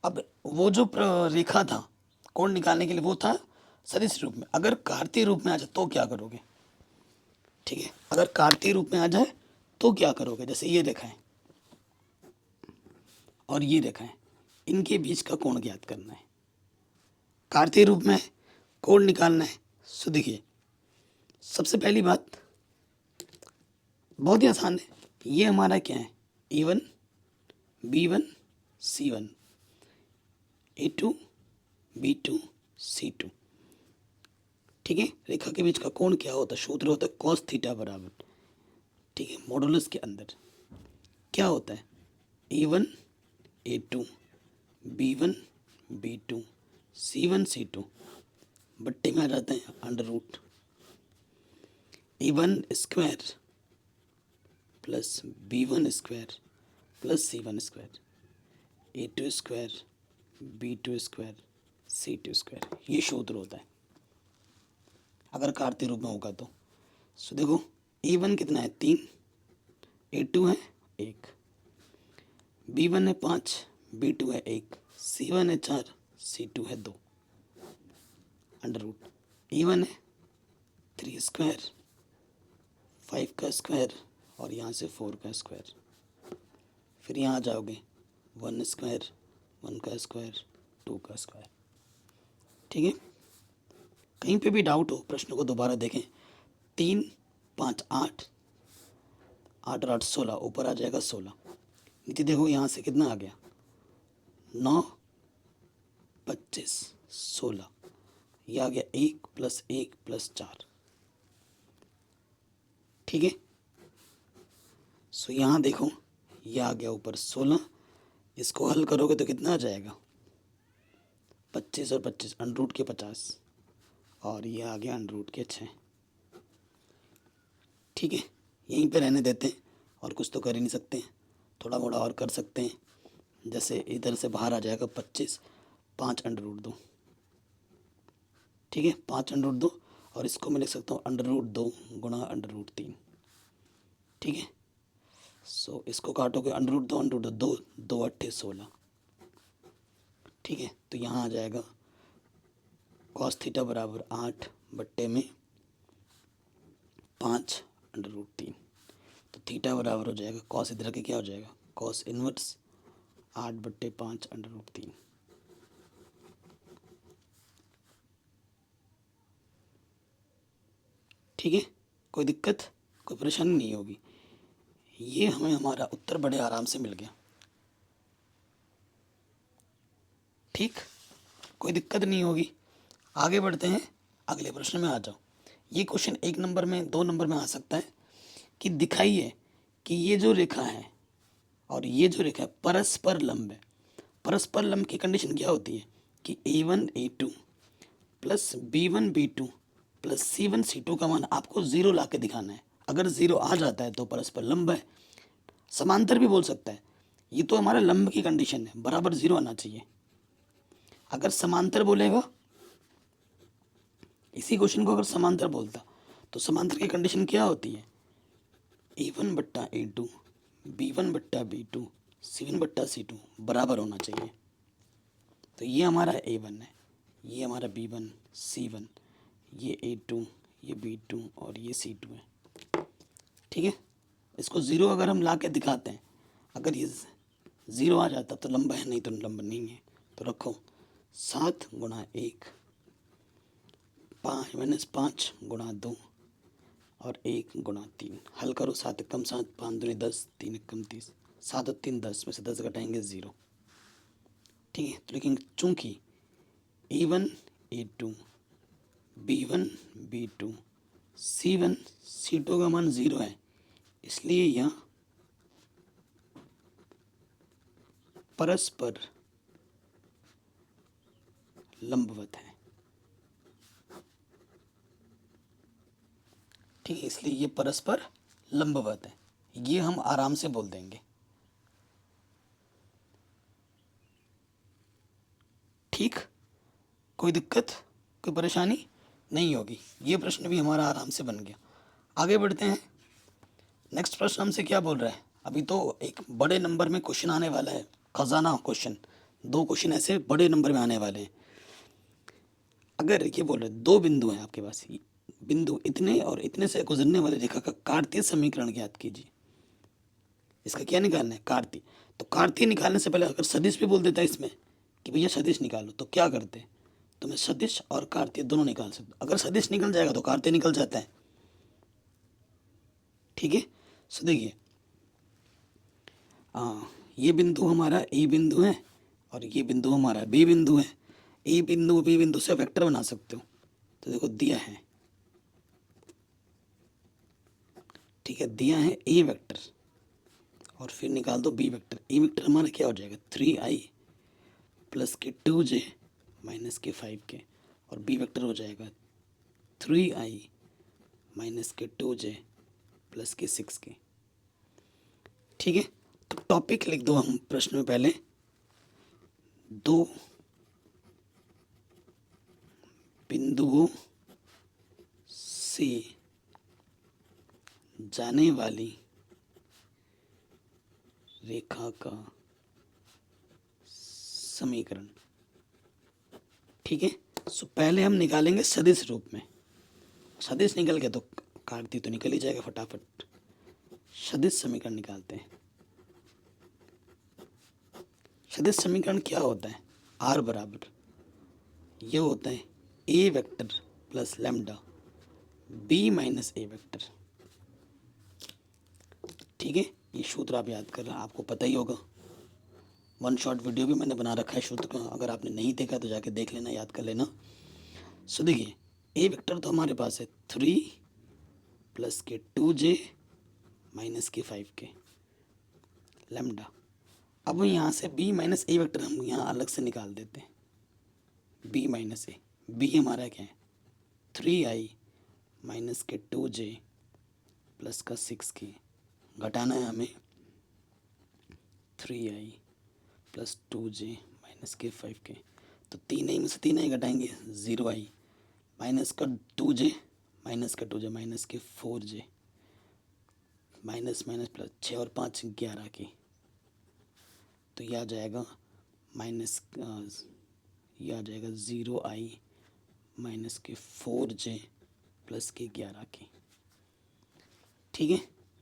अब वो जो रेखा था कोण निकालने के लिए, वो था सदिश रूप में। अगर कार्तीय रूप में आ जाए तो क्या करोगे? ठीक है, अगर कार्तीय रूप में आ जाए तो क्या करोगे? जैसे ये रेखा है और ये रेखा है, इनके बीच का कोण ज्ञात करना है। कार्तीय रूप में कोण निकालना है। सो देखिए, सबसे पहली बात बहुत ही आसान है। ये हमारा क्या है, A1 B1 C1, A2 B2 C2। ठीक है, रेखा के बीच का कोण क्या होता है, सूत्र होता है कॉस थीटा बराबर, ठीक है, मॉडुलस के अंदर क्या होता है, A1 A2 B1 B2 C1 C2 बट्टे में आ जाते हैं under root A1 square plus B1 square plus C1 square, A2 square B2 square C2 square, ये सूत्र होता है अगर कार्तीय रूप में होगा तो। सो देखो, A1 कितना है 3, A2 है 1, B1 है 5, B2 है 1, C1 है 4, C2 है 2, अंडर रूट A1 है 3 स्क्वायर, 5 का स्क्वायर और यहाँ से 4 का स्क्वायर, फिर यहाँ आ जाओगे 1 स्क्वायर, 1 का स्क्वायर, 2 का स्क्वायर। ठीक है, कहीं पे भी डाउट हो प्रश्न को दोबारा देखें। 3 5 8, 8 और 8 16, ऊपर आ जाएगा 16, नीचे देखो यहाँ से कितना आ गया 9 25 16, यह आ गया 1 + 1 + 4। ठीक है, सो यहाँ देखो यह आ गया ऊपर 16, इसको हल करोगे तो कितना आ जाएगा 25 और 25 अंडर रूट के 50, और ये आ गया अंडर रूट के 6। ठीक है, यहीं पे रहने देते हैं, और कुछ तो कर ही नहीं सकते हैं, थोड़ा मोड़ा और कर सकते हैं। जैसे इधर से बाहर आ जाएगा 25, 5 अंडर रूट 2। ठीक है, 5 अंडर रूट 2, और इसको मैं लिख सकता हूँ अंडर रूट 2 गुणा अंडर रूट 3। ठीक है, सो इसको काटोगे अंडर रूट 2 अंडर रूट 2, 2 8 16। ठीक है, तो यहाँ आ जाएगा कॉस थीटा बराबर 8 बट्टे में 5 अंडर रूट 3। तो थीटा बराबर हो जाएगा कॉस इधर के क्या हो जाएगा कॉस इनवर्स 8 बट्टे 5 अंडर रूट 3। ठीक है, कोई दिक्कत, कोई परेशानी नहीं होगी। ये हमें हमारा उत्तर बड़े आराम से मिल गया। ठीक, कोई दिक्कत नहीं होगी। आगे बढ़ते हैं, अगले प्रश्न में आ जाओ। ये क्वेश्चन 1 नंबर में 2 नंबर में आ सकता है कि दिखाइए कि ये जो रेखा है और ये जो रेखा है परस्पर लंब है। परस्पर लंब की कंडीशन क्या होती है कि A1 A2 plus B1 B2 plus C1 C2 का मान आपको 0 ला के दिखाना है। अगर 0 आ जाता है तो परस्पर लंब है। समांतर भी बोल सकता है, ये तो हमारा लंब की कंडीशन है, बराबर 0 आना चाहिए। अगर समांतर बोलेगा, इसी क्वेश्चन को अगर समांतर बोलता तो समांतर की कंडीशन क्या होती है A1 बट्टा A2 B1 बट्टा B2 C1 बट्टा C2 बराबर होना चाहिए। तो ये हमारा A1 है, ये हमारा B1 C1, ये A2, ये B2 और ये C2 है। ठीक है, इसको ज़ीरो अगर हम ला के दिखाते हैं, अगर ये ज़ीरो आ जाता तो लंबा है, नहीं तो लंबा नहीं है। तो रखो 7 गुणा 1 -5 गुणा 2 और 1 गुणा 3। हल करो, 7 एकम 7, 5 दूनी 10, 3 एकम 30, 7 और 3 10 में से 10 घटाएंगे 0। ठीक है, तो लेकिन चूंकि A1 A2 B1 B2 C1 C2 का मान 0 है, इसलिए यह परस्पर लंबवत है। ठीक है, इसलिए ये परस्पर लंबवत है, ये हम आराम से बोल देंगे। ठीक, कोई दिक्कत, कोई परेशानी नहीं होगी। ये प्रश्न भी हमारा आराम से बन गया। आगे बढ़ते हैं। नेक्स्ट प्रश्न हमसे क्या बोल रहा है? अभी तो एक बड़े नंबर में क्वेश्चन आने वाला है, खजाना क्वेश्चन। 2 क्वेश्चन ऐसे बड़े नंबर में आने वाले हैं। अगर ये बोल रहे 2 बिंदु हैं आपके पास, बिंदु इतने और इतने से गुजरने वाली रेखा का कार्तीय समीकरण ज्ञात कीजिए। इसका क्या निकालना है? कार्तीय। तो कार्तीय निकालने से पहले अगर सदिश भी बोल देता है इसमें कि भैया सदिश निकालो, तो क्या करते? तो मैं सदिश और कार्तीय दोनों निकाल सकता हूँ। अगर सदिश निकल जाएगा तो कार्तीय निकल जाता है। ठीक है, सो देखिए, ये बिंदु हमारा ए बिंदु है और ये बिंदु हमारा बी बिंदु है। ए बिंदु बी बिंदु से वेक्टर बना सकते हो। तो देखो दिया है, ठीक है, दिया है ए वेक्टर और फिर निकाल दो बी वेक्टर। ए वेक्टर हमारा क्या हो जाएगा? 3i प्लस के 2j माइनस के 5k और बी वेक्टर हो जाएगा 3i माइनस के 2j प्लस के 6k। ठीक है, तो टॉपिक लिख दो हम प्रश्न में पहले। 2 बिंदुओं से जाने वाली रेखा का समीकरण। ठीक है, सो पहले हम निकालेंगे सदिश रूप में। सदिश निकल गया तो कार्तीय तो निकल ही जाएगा फटाफट। सदिश समीकरण निकालते हैं। सदिश समीकरण क्या होता है? आर बराबर ये होता है a vector plus lambda b minus a vector. ठीक है, ये सूत्र आप याद कर रहे हैं, आपको पता ही होगा। 1 शॉर्ट वीडियो भी मैंने बना रखा है सूत्र का, अगर आपने नहीं देखा तो जाके देख लेना, याद कर लेना। सो देखिए, ए वेक्टर तो हमारे पास है 3 प्लस के 2j माइनस के 5k लैम्डा। अब यहाँ से b माइनस ए वेक्टर हम यहाँ अलग से निकाल देते हैं। b माइनस ए, बी हमारा क्या है? 3i माइनस के 2j प्लस का 6k। घटाना है हमें 3i प्लस 2j माइनस के 5k। तो 3i में से 3i घटाएंगे 0i माइनस का 2j माइनस का 2j माइनस के 4j माइनस माइनस प्लस 6 और 5 11 की। तो यह आ जाएगा माइनस, यह आ जाएगा 0i माइनस के 4j प्लस के 11 की। ठीक है,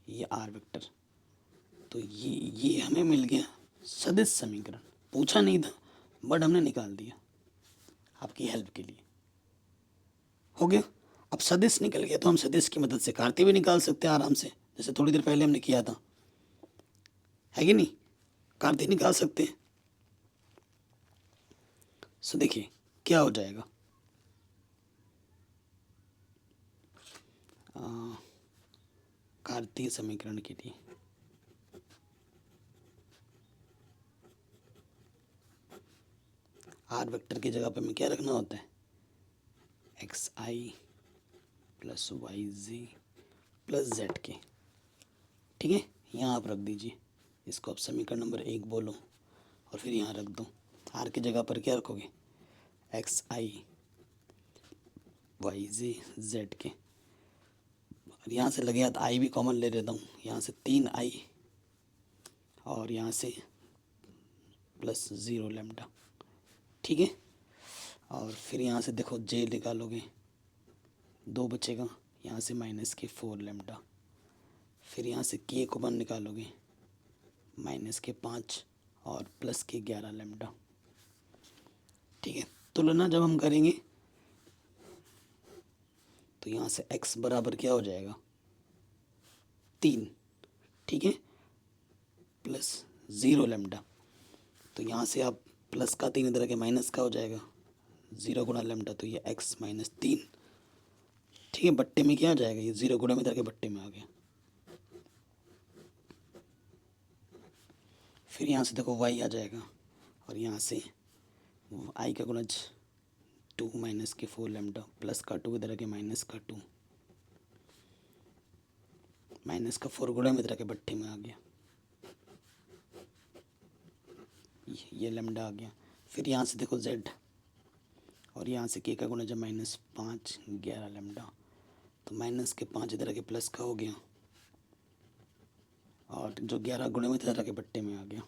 ये आर वेक्टर। तो ये हमें मिल गया सदिश समीकरण। पूछा नहीं था बट हमने निकाल दिया आपकी हेल्प के लिए। हो गया। अब सदिश निकल गया तो हम सदिश की मदद से कार्तीय भी निकाल सकते हैं आराम से, जैसे थोड़ी देर पहले हमने किया था, है कि नहीं? कार्तीय निकाल सकते हैं। सो देखिए क्या हो जाएगा। कार्तीय समीकरण के लिए आर वेक्टर की जगह पे हमें क्या रखना होता है? xi प्लस वाई जी प्लस जेड के। ठीक है, यहाँ आप रख दीजिए, इसको आप समीकरण नंबर 1 बोलो और फिर यहाँ रख दो। आर की जगह पर क्या रखोगे? xi वाई जी जेड के। और यहाँ से लगे हाथ आई भी कॉमन ले लेता हूँ, यहाँ से 3i और यहाँ से प्लस 0 लैम्डा, ठीक है। और फिर यहाँ से देखो जे निकालोगे 2 बचेगा, यहाँ से माइनस के 4 लैम्डा, फिर यहाँ से के कॉमन निकालोगे माइनस के 5 और प्लस के 11 लैम्डा, ठीक है। तुलना जब हम करेंगे तो यहाँ से x बराबर क्या हो जाएगा 3, ठीक है, प्लस 0 लैम्डा। तो यहाँ से आप प्लस का 3 इधर के माइनस का हो जाएगा 0 गुना लैम्डा, तो ये x माइनस 3, ठीक है। बट्टे में क्या आ जाएगा, ये 0 गुना में इधर के बट्टे में आ गया। फिर यहाँ से देखो y आ जाएगा और यहाँ से i का गुणज 2 माइनस के 4 लैम्डा, प्लस का 2 इधर के माइनस का 2, माइनस का 4 गुणा में इधर के बट्टे में आ गया, ये लैम्डा आ गया। फिर यहाँ से देखो z और यहाँ से k का गुणज माइनस 5 11 लैम्डा, तो माइनस के 5 इधर के प्लस का हो गया और जो 11 गुणे में इधर के बट्टे में आ गया,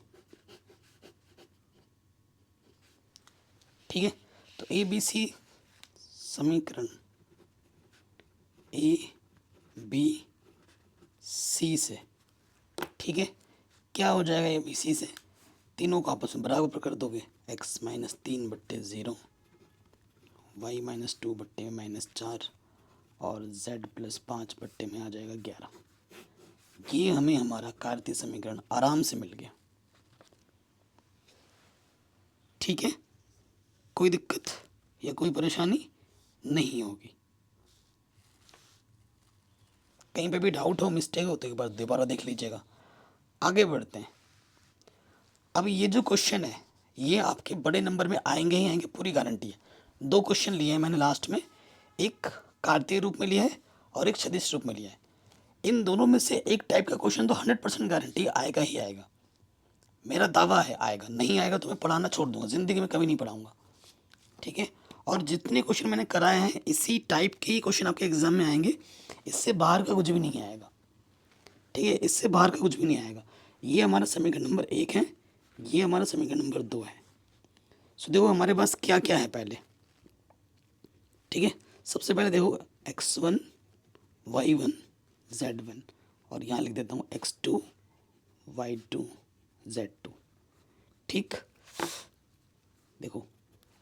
ठीक है। तो ए बी सी समीकरण ए बी सी से, ठीक है, क्या हो जाएगा ए बी सी से, तीनों को आपस में बराबर कर दोगे, x माइनस 3 बट्टे 0, y माइनस 2 बट्टे में माइनस 4 और z प्लस 5 बट्टे में आ जाएगा 11। ये हमें हमारा कार्तीय समीकरण आराम से मिल गया, ठीक है। कोई दिक्कत या कोई परेशानी नहीं होगी। कहीं पे भी डाउट हो, मिस्टेक हो तो एक बार दोबारा देख लीजिएगा। आगे बढ़ते हैं। अब ये जो क्वेश्चन है ये आपके बड़े नंबर में आएंगे ही आएंगे, पूरी गारंटी है। 2 क्वेश्चन लिए हैं मैंने लास्ट में, एक कार्तीय रूप में लिया है और एक सदिश रूप में लिया है। इन दोनों में से एक टाइप का क्वेश्चन तो 100% गारंटी आएगा ही आएगा, मेरा दावा है आएगा। नहीं आएगा तो मैं पढ़ाना छोड़ दूंगा, ज़िंदगी में कभी नहीं पढ़ाऊंगा, ठीक है। और जितने क्वेश्चन मैंने कराए हैं इसी टाइप के ही क्वेश्चन आपके एग्जाम में आएंगे, इससे बाहर का कुछ भी नहीं आएगा, ठीक है, इससे बाहर का कुछ भी नहीं आएगा। ये हमारा समीकरण नंबर 1 है, ये हमारा समीकरण नंबर 2 है। सो देखो हमारे पास क्या क्या है पहले, ठीक है। सबसे पहले देखो x1 y1 z1 और यहाँ लिख देता हूँ x2 y2 z2, ठीक। देखो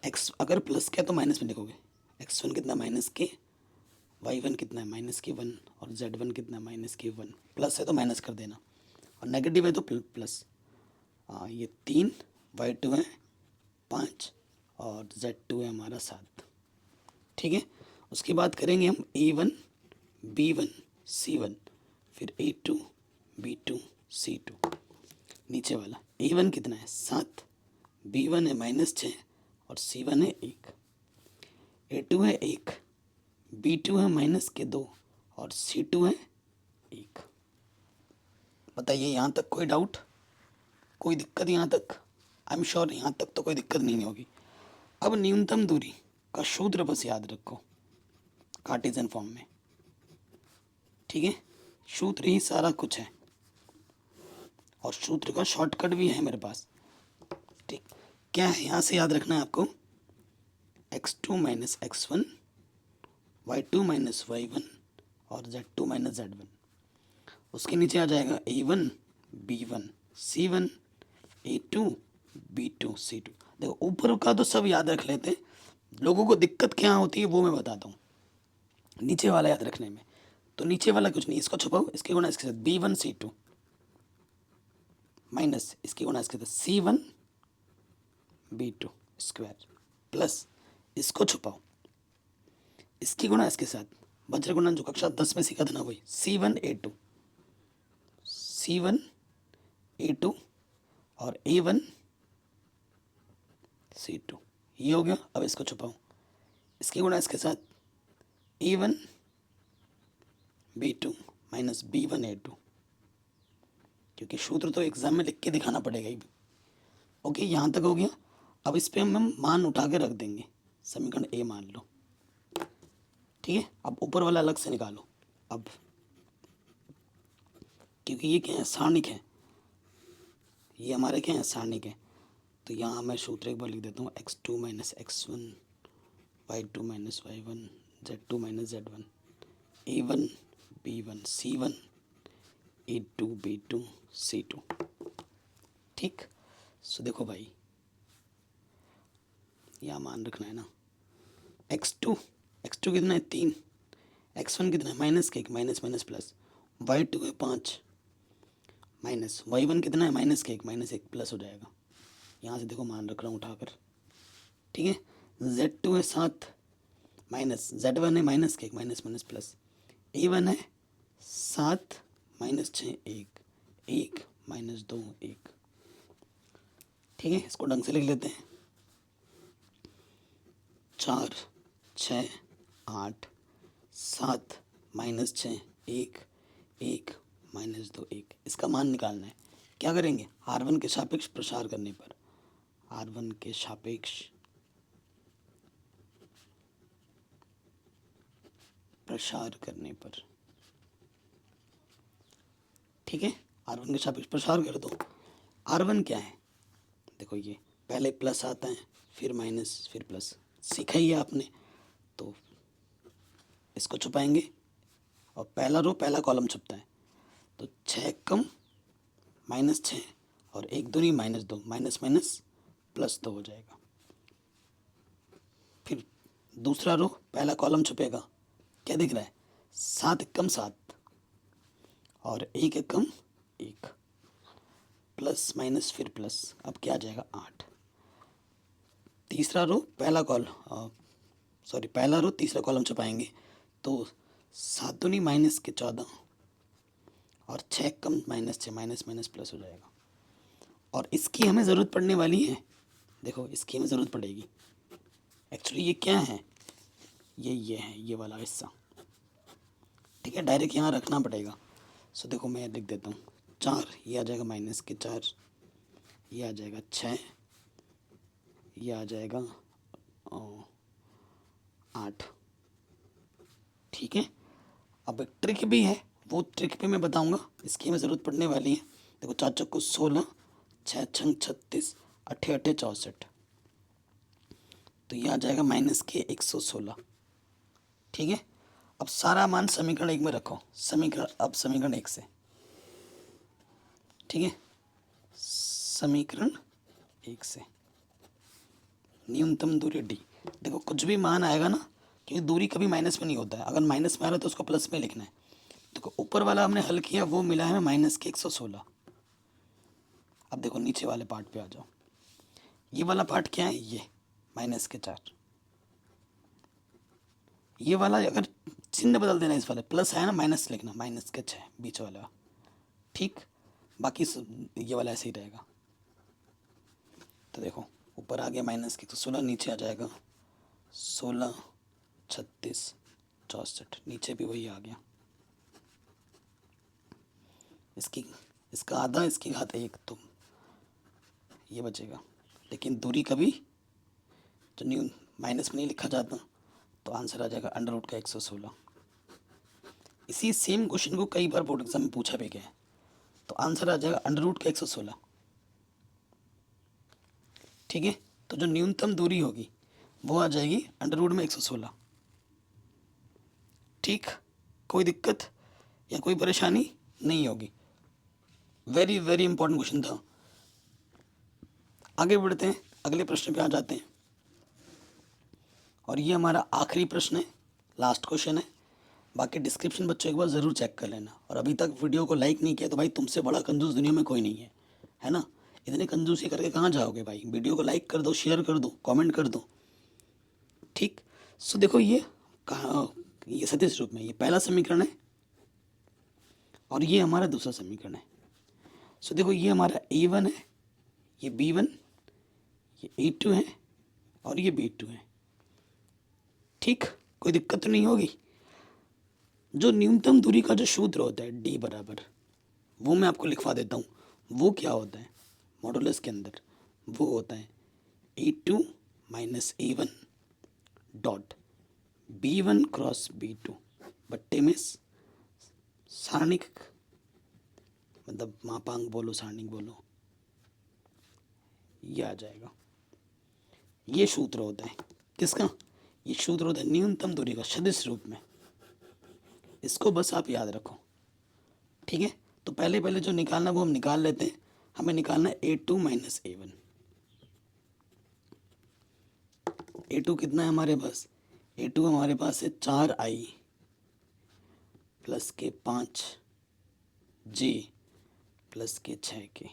x अगर प्लस का है तो माइनस में लिखोगे, x1 कितना माइनस के, y1 कितना है माइनस के 1 और z1 कितना माइनस के 1, प्लस है तो माइनस कर देना और नेगेटिव है तो प्लस। ये 3, y2 है 5 और z2 है हमारा 7, ठीक है। उसके बाद करेंगे हम a1 b1 c1 फिर a2 b2 c2। नीचे वाला a1 कितना है 7, b1 है माइनस 6 और c1 है 1, a2 है 1, b2 है माइनस के 2 और c2 है 1। बताइए यहाँ तक कोई डाउट, कोई दिक्कत यहाँ तक? आई एम श्योर यहाँ तक तो कोई दिक्कत नहीं होगी। अब न्यूनतम दूरी का सूत्र बस याद रखो कार्टेशियन फॉर्म में, ठीक है। सूत्र ही सारा कुछ है और सूत्र का शॉर्टकट भी है मेरे पास, ठीक। क्या है यहाँ से याद रखना है आपको, x2 minus x1 y2 minus y1 और z2 माइनस z1। उसके नीचे आ जाएगा a1 b1 c1 a2 b2 c2। देखो ऊपर का तो सब याद रख लेते हैं, लोगों को दिक्कत क्या होती है वो मैं बताता हूँ नीचे वाला याद रखने में। तो नीचे वाला कुछ नहीं, इसको छुपाओ, इसके गुणा इसके साथ b1 c2 माइनस इसके गुणा इसके साथ c1 b2 स्क्वायर प्लस इसको छुपाओ, इसकी गुणा इसके साथ वज्र गुणन जो कक्षा 10 में सीखा था ना वही c1 a2 और a1 c2, ये हो गया। अब इसको छुपाओ, इसकी गुणा इसके साथ a1 b2 minus b1 a2, क्योंकि सूत्र तो एग्जाम में लिख के दिखाना पड़ेगा ही। ओके, यहाँ तक हो गया। अब इस पे हम मान उठा के रख देंगे, समीकरण ए मान लो, ठीक है। अब ऊपर वाला अलग से निकालो। अब क्योंकि ये क्या है, सारणिक है, ये हमारे क्या है, सारणिक है। तो यहाँ मैं सूत्र एक बार लिख देता हूँ, x2 minus x1, y2 minus y1, z2 minus z1, a1 b1 c1, a2 b2 c2। ठीक। सो देखो भाई, यहाँ मान रखना है ना, x2 कितना है 3, x1 कितना है माइनस के, माइनस माइनस प्लस, y2 है 5 माइनस, y1 कितना है माइनस के, माइनस 1 प्लस हो जाएगा। यहाँ से देखो मान रख रहा हूँ उठाकर, ठीक है। z2 है 7 माइनस, z1 है माइनस के, माइनस माइनस प्लस, a1 है 7 माइनस 6 1, 1 माइनस 2 1। ठीक है, इसको ढंग से लिख लेते हैं, 4 6 8 7 माइनस 6 1, 1 माइनस 2 1। इसका मान निकालना है। क्या करेंगे, R1 के सापेक्ष प्रसार करने पर, R1 के सापेक्ष प्रसार करने पर, ठीक है, R1 के सापेक्ष प्रसार कर दो। R1 क्या है, देखो ये पहले प्लस आता है, फिर माइनस, फिर प्लस, सीखा ही है आपने। तो इसको छुपाएंगे और पहला रो पहला कॉलम छुपता है, तो 6 कम माइनस 6 और 1 दूनी माइनस 2, माइनस माइनस प्लस 2 हो जाएगा। फिर दूसरा रो पहला कॉलम छुपेगा, क्या दिख रहा है, 7 कम 7 और 1 कम 1, प्लस माइनस फिर प्लस, अब क्या आ जाएगा 8। तीसरा रो पहला पहला रो तीसरा कॉलम छुपाएंगे, तो 7 दूनी माइनस के 14 और 6 कम माइनस 6, माइनस माइनस प्लस हो जाएगा। और इसकी हमें ज़रूरत पड़ने वाली है, देखो इसकी हमें ज़रूरत पड़ेगी। एक्चुअली ये क्या है, ये है ये वाला हिस्सा, ठीक है, डायरेक्ट यहाँ रखना पड़ेगा। सो देखो मैं लिख देता हूँ, 4 ये आ जाएगा माइनस के 4, ये आ जाएगा 6, ये आ जाएगा 8। ठीक है, अब एक ट्रिक भी है, वो ट्रिक भी मैं बताऊंगा, इसकी हमें ज़रूरत पड़ने वाली है। देखो 4 चौको 16, 6 छंग 36, 8 8 64, तो ये आ जाएगा माइनस के 116। ठीक है, अब सारा मान समीकरण 1 में रखो, समीकरण 1 से, ठीक है, समीकरण 1 से न्यूनतम दूरी d। देखो कुछ भी मान आएगा ना, क्योंकि दूरी कभी माइनस में नहीं होता है, अगर माइनस में आ रहा है तो उसको प्लस में लिखना है। देखो ऊपर वाला हमने हल किया, वो मिला है माइनस के 116। अब देखो नीचे वाले पार्ट पे आ जाओ, ये वाला पार्ट क्या है, ये माइनस के 4, ये वाला अगर चिन्ह बदल देना, इस वाले प्लस है ना, माइनस लिखना, माइनस के 6 बीच वाला, ठीक, बाकी ये वाला ऐसे ही रहेगा। तो देखो ऊपर आ गया माइनस के 116, नीचे आ जाएगा 16 36 64, नीचे भी वही आ गया। इसका आधा, इसकी घात 1, तो ये बचेगा। लेकिन दूरी कभी जो न्यू माइनस में नहीं लिखा जाता, तो आंसर आ जाएगा अंडर रूट का 116। इसी सेम क्वेश्चन को कई बार बोर्ड एग्जाम में पूछा भी गया है, तो आंसर आ जाएगा अंडर रूट का 116। ठीक है, तो जो न्यूनतम दूरी होगी वो आ जाएगी अंडर रूट में 116। ठीक, कोई दिक्कत या कोई परेशानी नहीं होगी। वेरी वेरी इंपॉर्टेंट क्वेश्चन था। आगे बढ़ते हैं, अगले प्रश्न पे आ जाते हैं, और ये हमारा आखिरी प्रश्न है, लास्ट क्वेश्चन है। बाकी डिस्क्रिप्शन बच्चों एक बार ज़रूर चेक कर लेना, और अभी तक वीडियो को लाइक नहीं किया तो भाई तुमसे बड़ा कंजूस दुनिया में कोई नहीं है ना। इतने कंजूसी करके कहाँ जाओगे भाई, वीडियो को लाइक कर दो, शेयर कर दो, कमेंट कर दो। ठीक, सो देखो ये कहाँ, ये सदिश रूप में ये पहला समीकरण है, और ये हमारा दूसरा समीकरण है। सो देखो ये हमारा A1 है, ये B1, ये A2 है, और ये B2 है। ठीक, कोई दिक्कत तो नहीं होगी। जो न्यूनतम दूरी का जो सूत्र होता है d बराबर, वो मैं आपको लिखवा देता हूँ। वो क्या होता है मॉडुलस के अंदर, वो होता है A2 minus A1 dot B1 cross B2 बट्टे में सारणिक मतलब मापांक बोलो सारणिक बोलो, ये आ जाएगा। ये सूत्र होता है किसका? ये सूत्र होता है न्यूनतम दूरी का सदिश रूप में। इसको बस आप याद रखो, ठीक है। तो पहले पहले जो निकालना वो हम निकाल लेते हैं। हमें निकालना है A2 माइनस A1। A2 कितना है हमारे पास? A2 हमारे पास है 4i प्लस के 5j प्लस के 6k।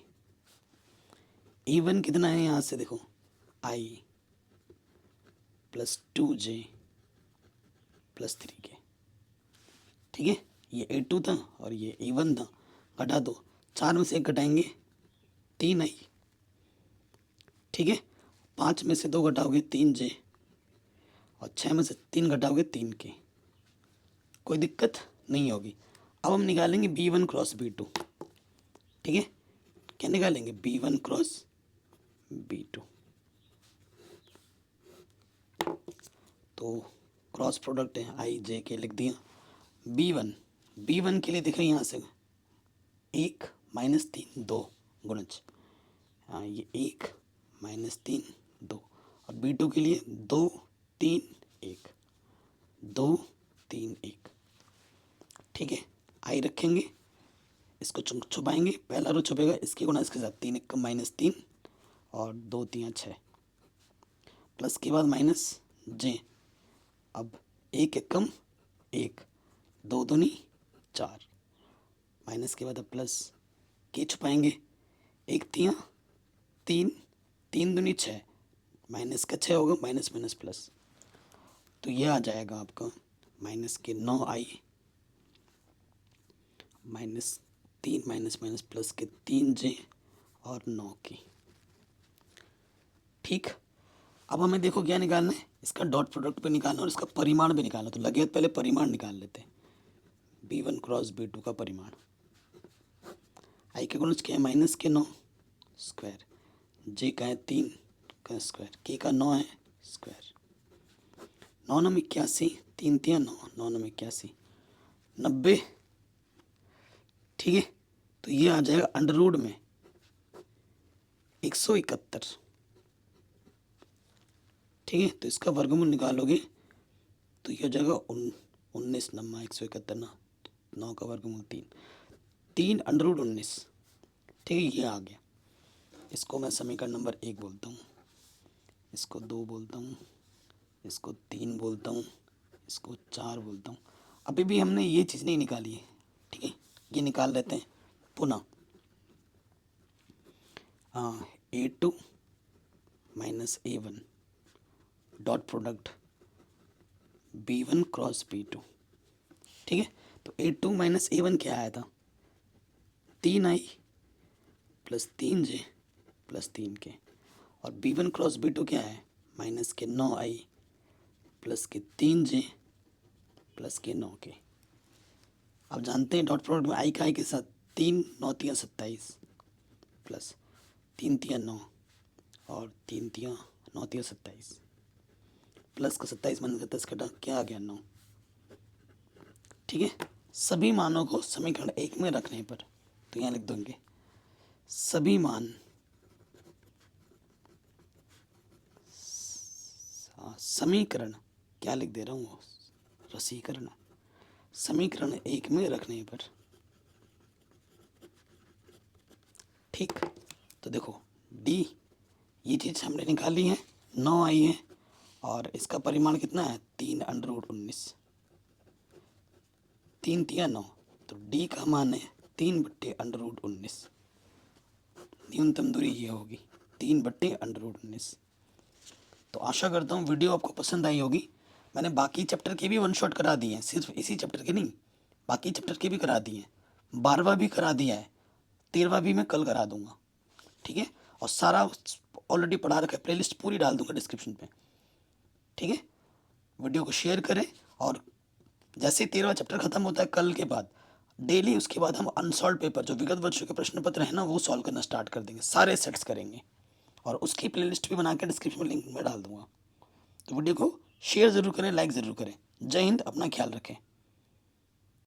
A1 कितना है यहाँ से देखो, i plus 2j plus 3k, ठीक है। ये A2 था और ये A1 था, घटा दो, 4 में से 1 घटाएंगे 3i, ठीक है। 5 में से 2 घटाओगे 3j और 6 में से 3 घटाओगे 3k, कोई दिक्कत नहीं होगी। अब हम निकालेंगे B1 क्रॉस B2, ठीक है। क्या निकालेंगे? B1 cross B2। तो क्रॉस प्रोडक्ट है आई जे के लिख दिया। B1 के लिए देखो यहाँ से 1 माइनस 3 2 गुणज, हाँ ये 1 माइनस 3 2, और B2 के लिए 2 3 1 2 3 1, ठीक है। आई रखेंगे, इसको छुपाएंगे, पहला रो छुपेगा, इसके गुणा इसके साथ 3 1 माइनस 3 और 2 3 6 प्लस के बाद माइनस जे। अब 1 एकम 1 2 दूनी 4 माइनस के बाद अब प्लस के छुपाएंगे, 1 3 3 3 दूनी 6 माइनस का 6 होगा, माइनस माइनस प्लस, तो ये आ जाएगा आपका माइनस के 9i minus 3 minus minus plus के 3j और 9k, ठीक। अब हमें देखो क्या निकालना है, इसका डॉट प्रोडक्ट पे निकालना और इसका परिमाण भी निकालना। तो लगे पहले परिमाण निकाल लेते हैं। B1 क्रॉस B2 का परिमाण, आई के गुणज क्या है? माइनस के 9 स्क्वायर, जे का है 3 का स्क्वायर, के का 9 है स्क्वायर, 9 9 81, 3 3 9 9 9 81 90, ठीक है। तो ये आ जाएगा अंडर रूट में 171, ठीक है। तो इसका वर्गमूल निकालोगे तो ये हो जाएगा 19 नम्मा 171 ना, 9 का वर्गमूल 3 अंडर रूट 19, ठीक है। ये आ गया। इसको मैं समीकरण नंबर 1 बोलता हूँ, इसको 2 बोलता हूँ, इसको 3 बोलता हूँ, इसको 4 बोलता हूँ। अभी भी हमने ये चीज़ नहीं निकाली है, ठीक है। ये निकाल लेते हैं पुनः। हाँ, A2 minus A1 dot product B1 cross B2, ठीक है। तो A2 माइनस A1 क्या आया था? 3i plus 3j plus 3k, और B1 क्रॉस B2 क्या है? माइनस के 9i प्लस के 3j प्लस के 9k। अब जानते हैं डॉट प्रोडक्ट में आई का आई के साथ 3 9 3 27 प्लस 3 3 9 और 3 3 9 3 27 प्लस का 27 माइनस का 10 कटा, क्या आ गया? 9, ठीक है। सभी मानों को समीकरण 1 में रखने पर, तो यहाँ लिख देंगे सभी मान समीकरण, क्या लिख दे रहा हूँ, रसीकरण, समीकरण 1 में रखने पर, ठीक। तो देखो डी, ये चीज़ हमने निकाली है, 9 आई है और इसका परिमाण कितना है? 3 अंडर रूट 19, 3 3 9, तो डी का मान है 3 बट्टे अंडर रूट 19। न्यूनतम दूरी ये होगी 3 बट्टे अंडर रूट 19। तो आशा करता हूँ वीडियो आपको पसंद आई होगी। मैंने बाकी चैप्टर के भी वन शॉट करा दिए हैं, सिर्फ इसी चैप्टर के नहीं, बाकी चैप्टर के भी करा दिए हैं, 12वां भी करा दिया है, 13वां भी मैं कल करा दूंगा, ठीक है। और सारा ऑलरेडी पढ़ा रखा है, प्लेलिस्ट पूरी डाल दूंगा डिस्क्रिप्शन पे, ठीक है। वीडियो को शेयर करें और जैसे 13वां चैप्टर खत्म होता है कल के बाद, डेली उसके बाद हम अनसॉल्व पेपर जो विगत वर्षों के प्रश्न पत्र है ना, वो सॉल्व करना स्टार्ट कर देंगे, सारे सेट्स करेंगे और उसकी प्लेलिस्ट भी बना के डिस्क्रिप्शन में लिंक में डाल दूंगा। तो वीडियो को शेयर ज़रूर करें, लाइक ज़रूर करें। जय हिंद, अपना ख्याल रखें।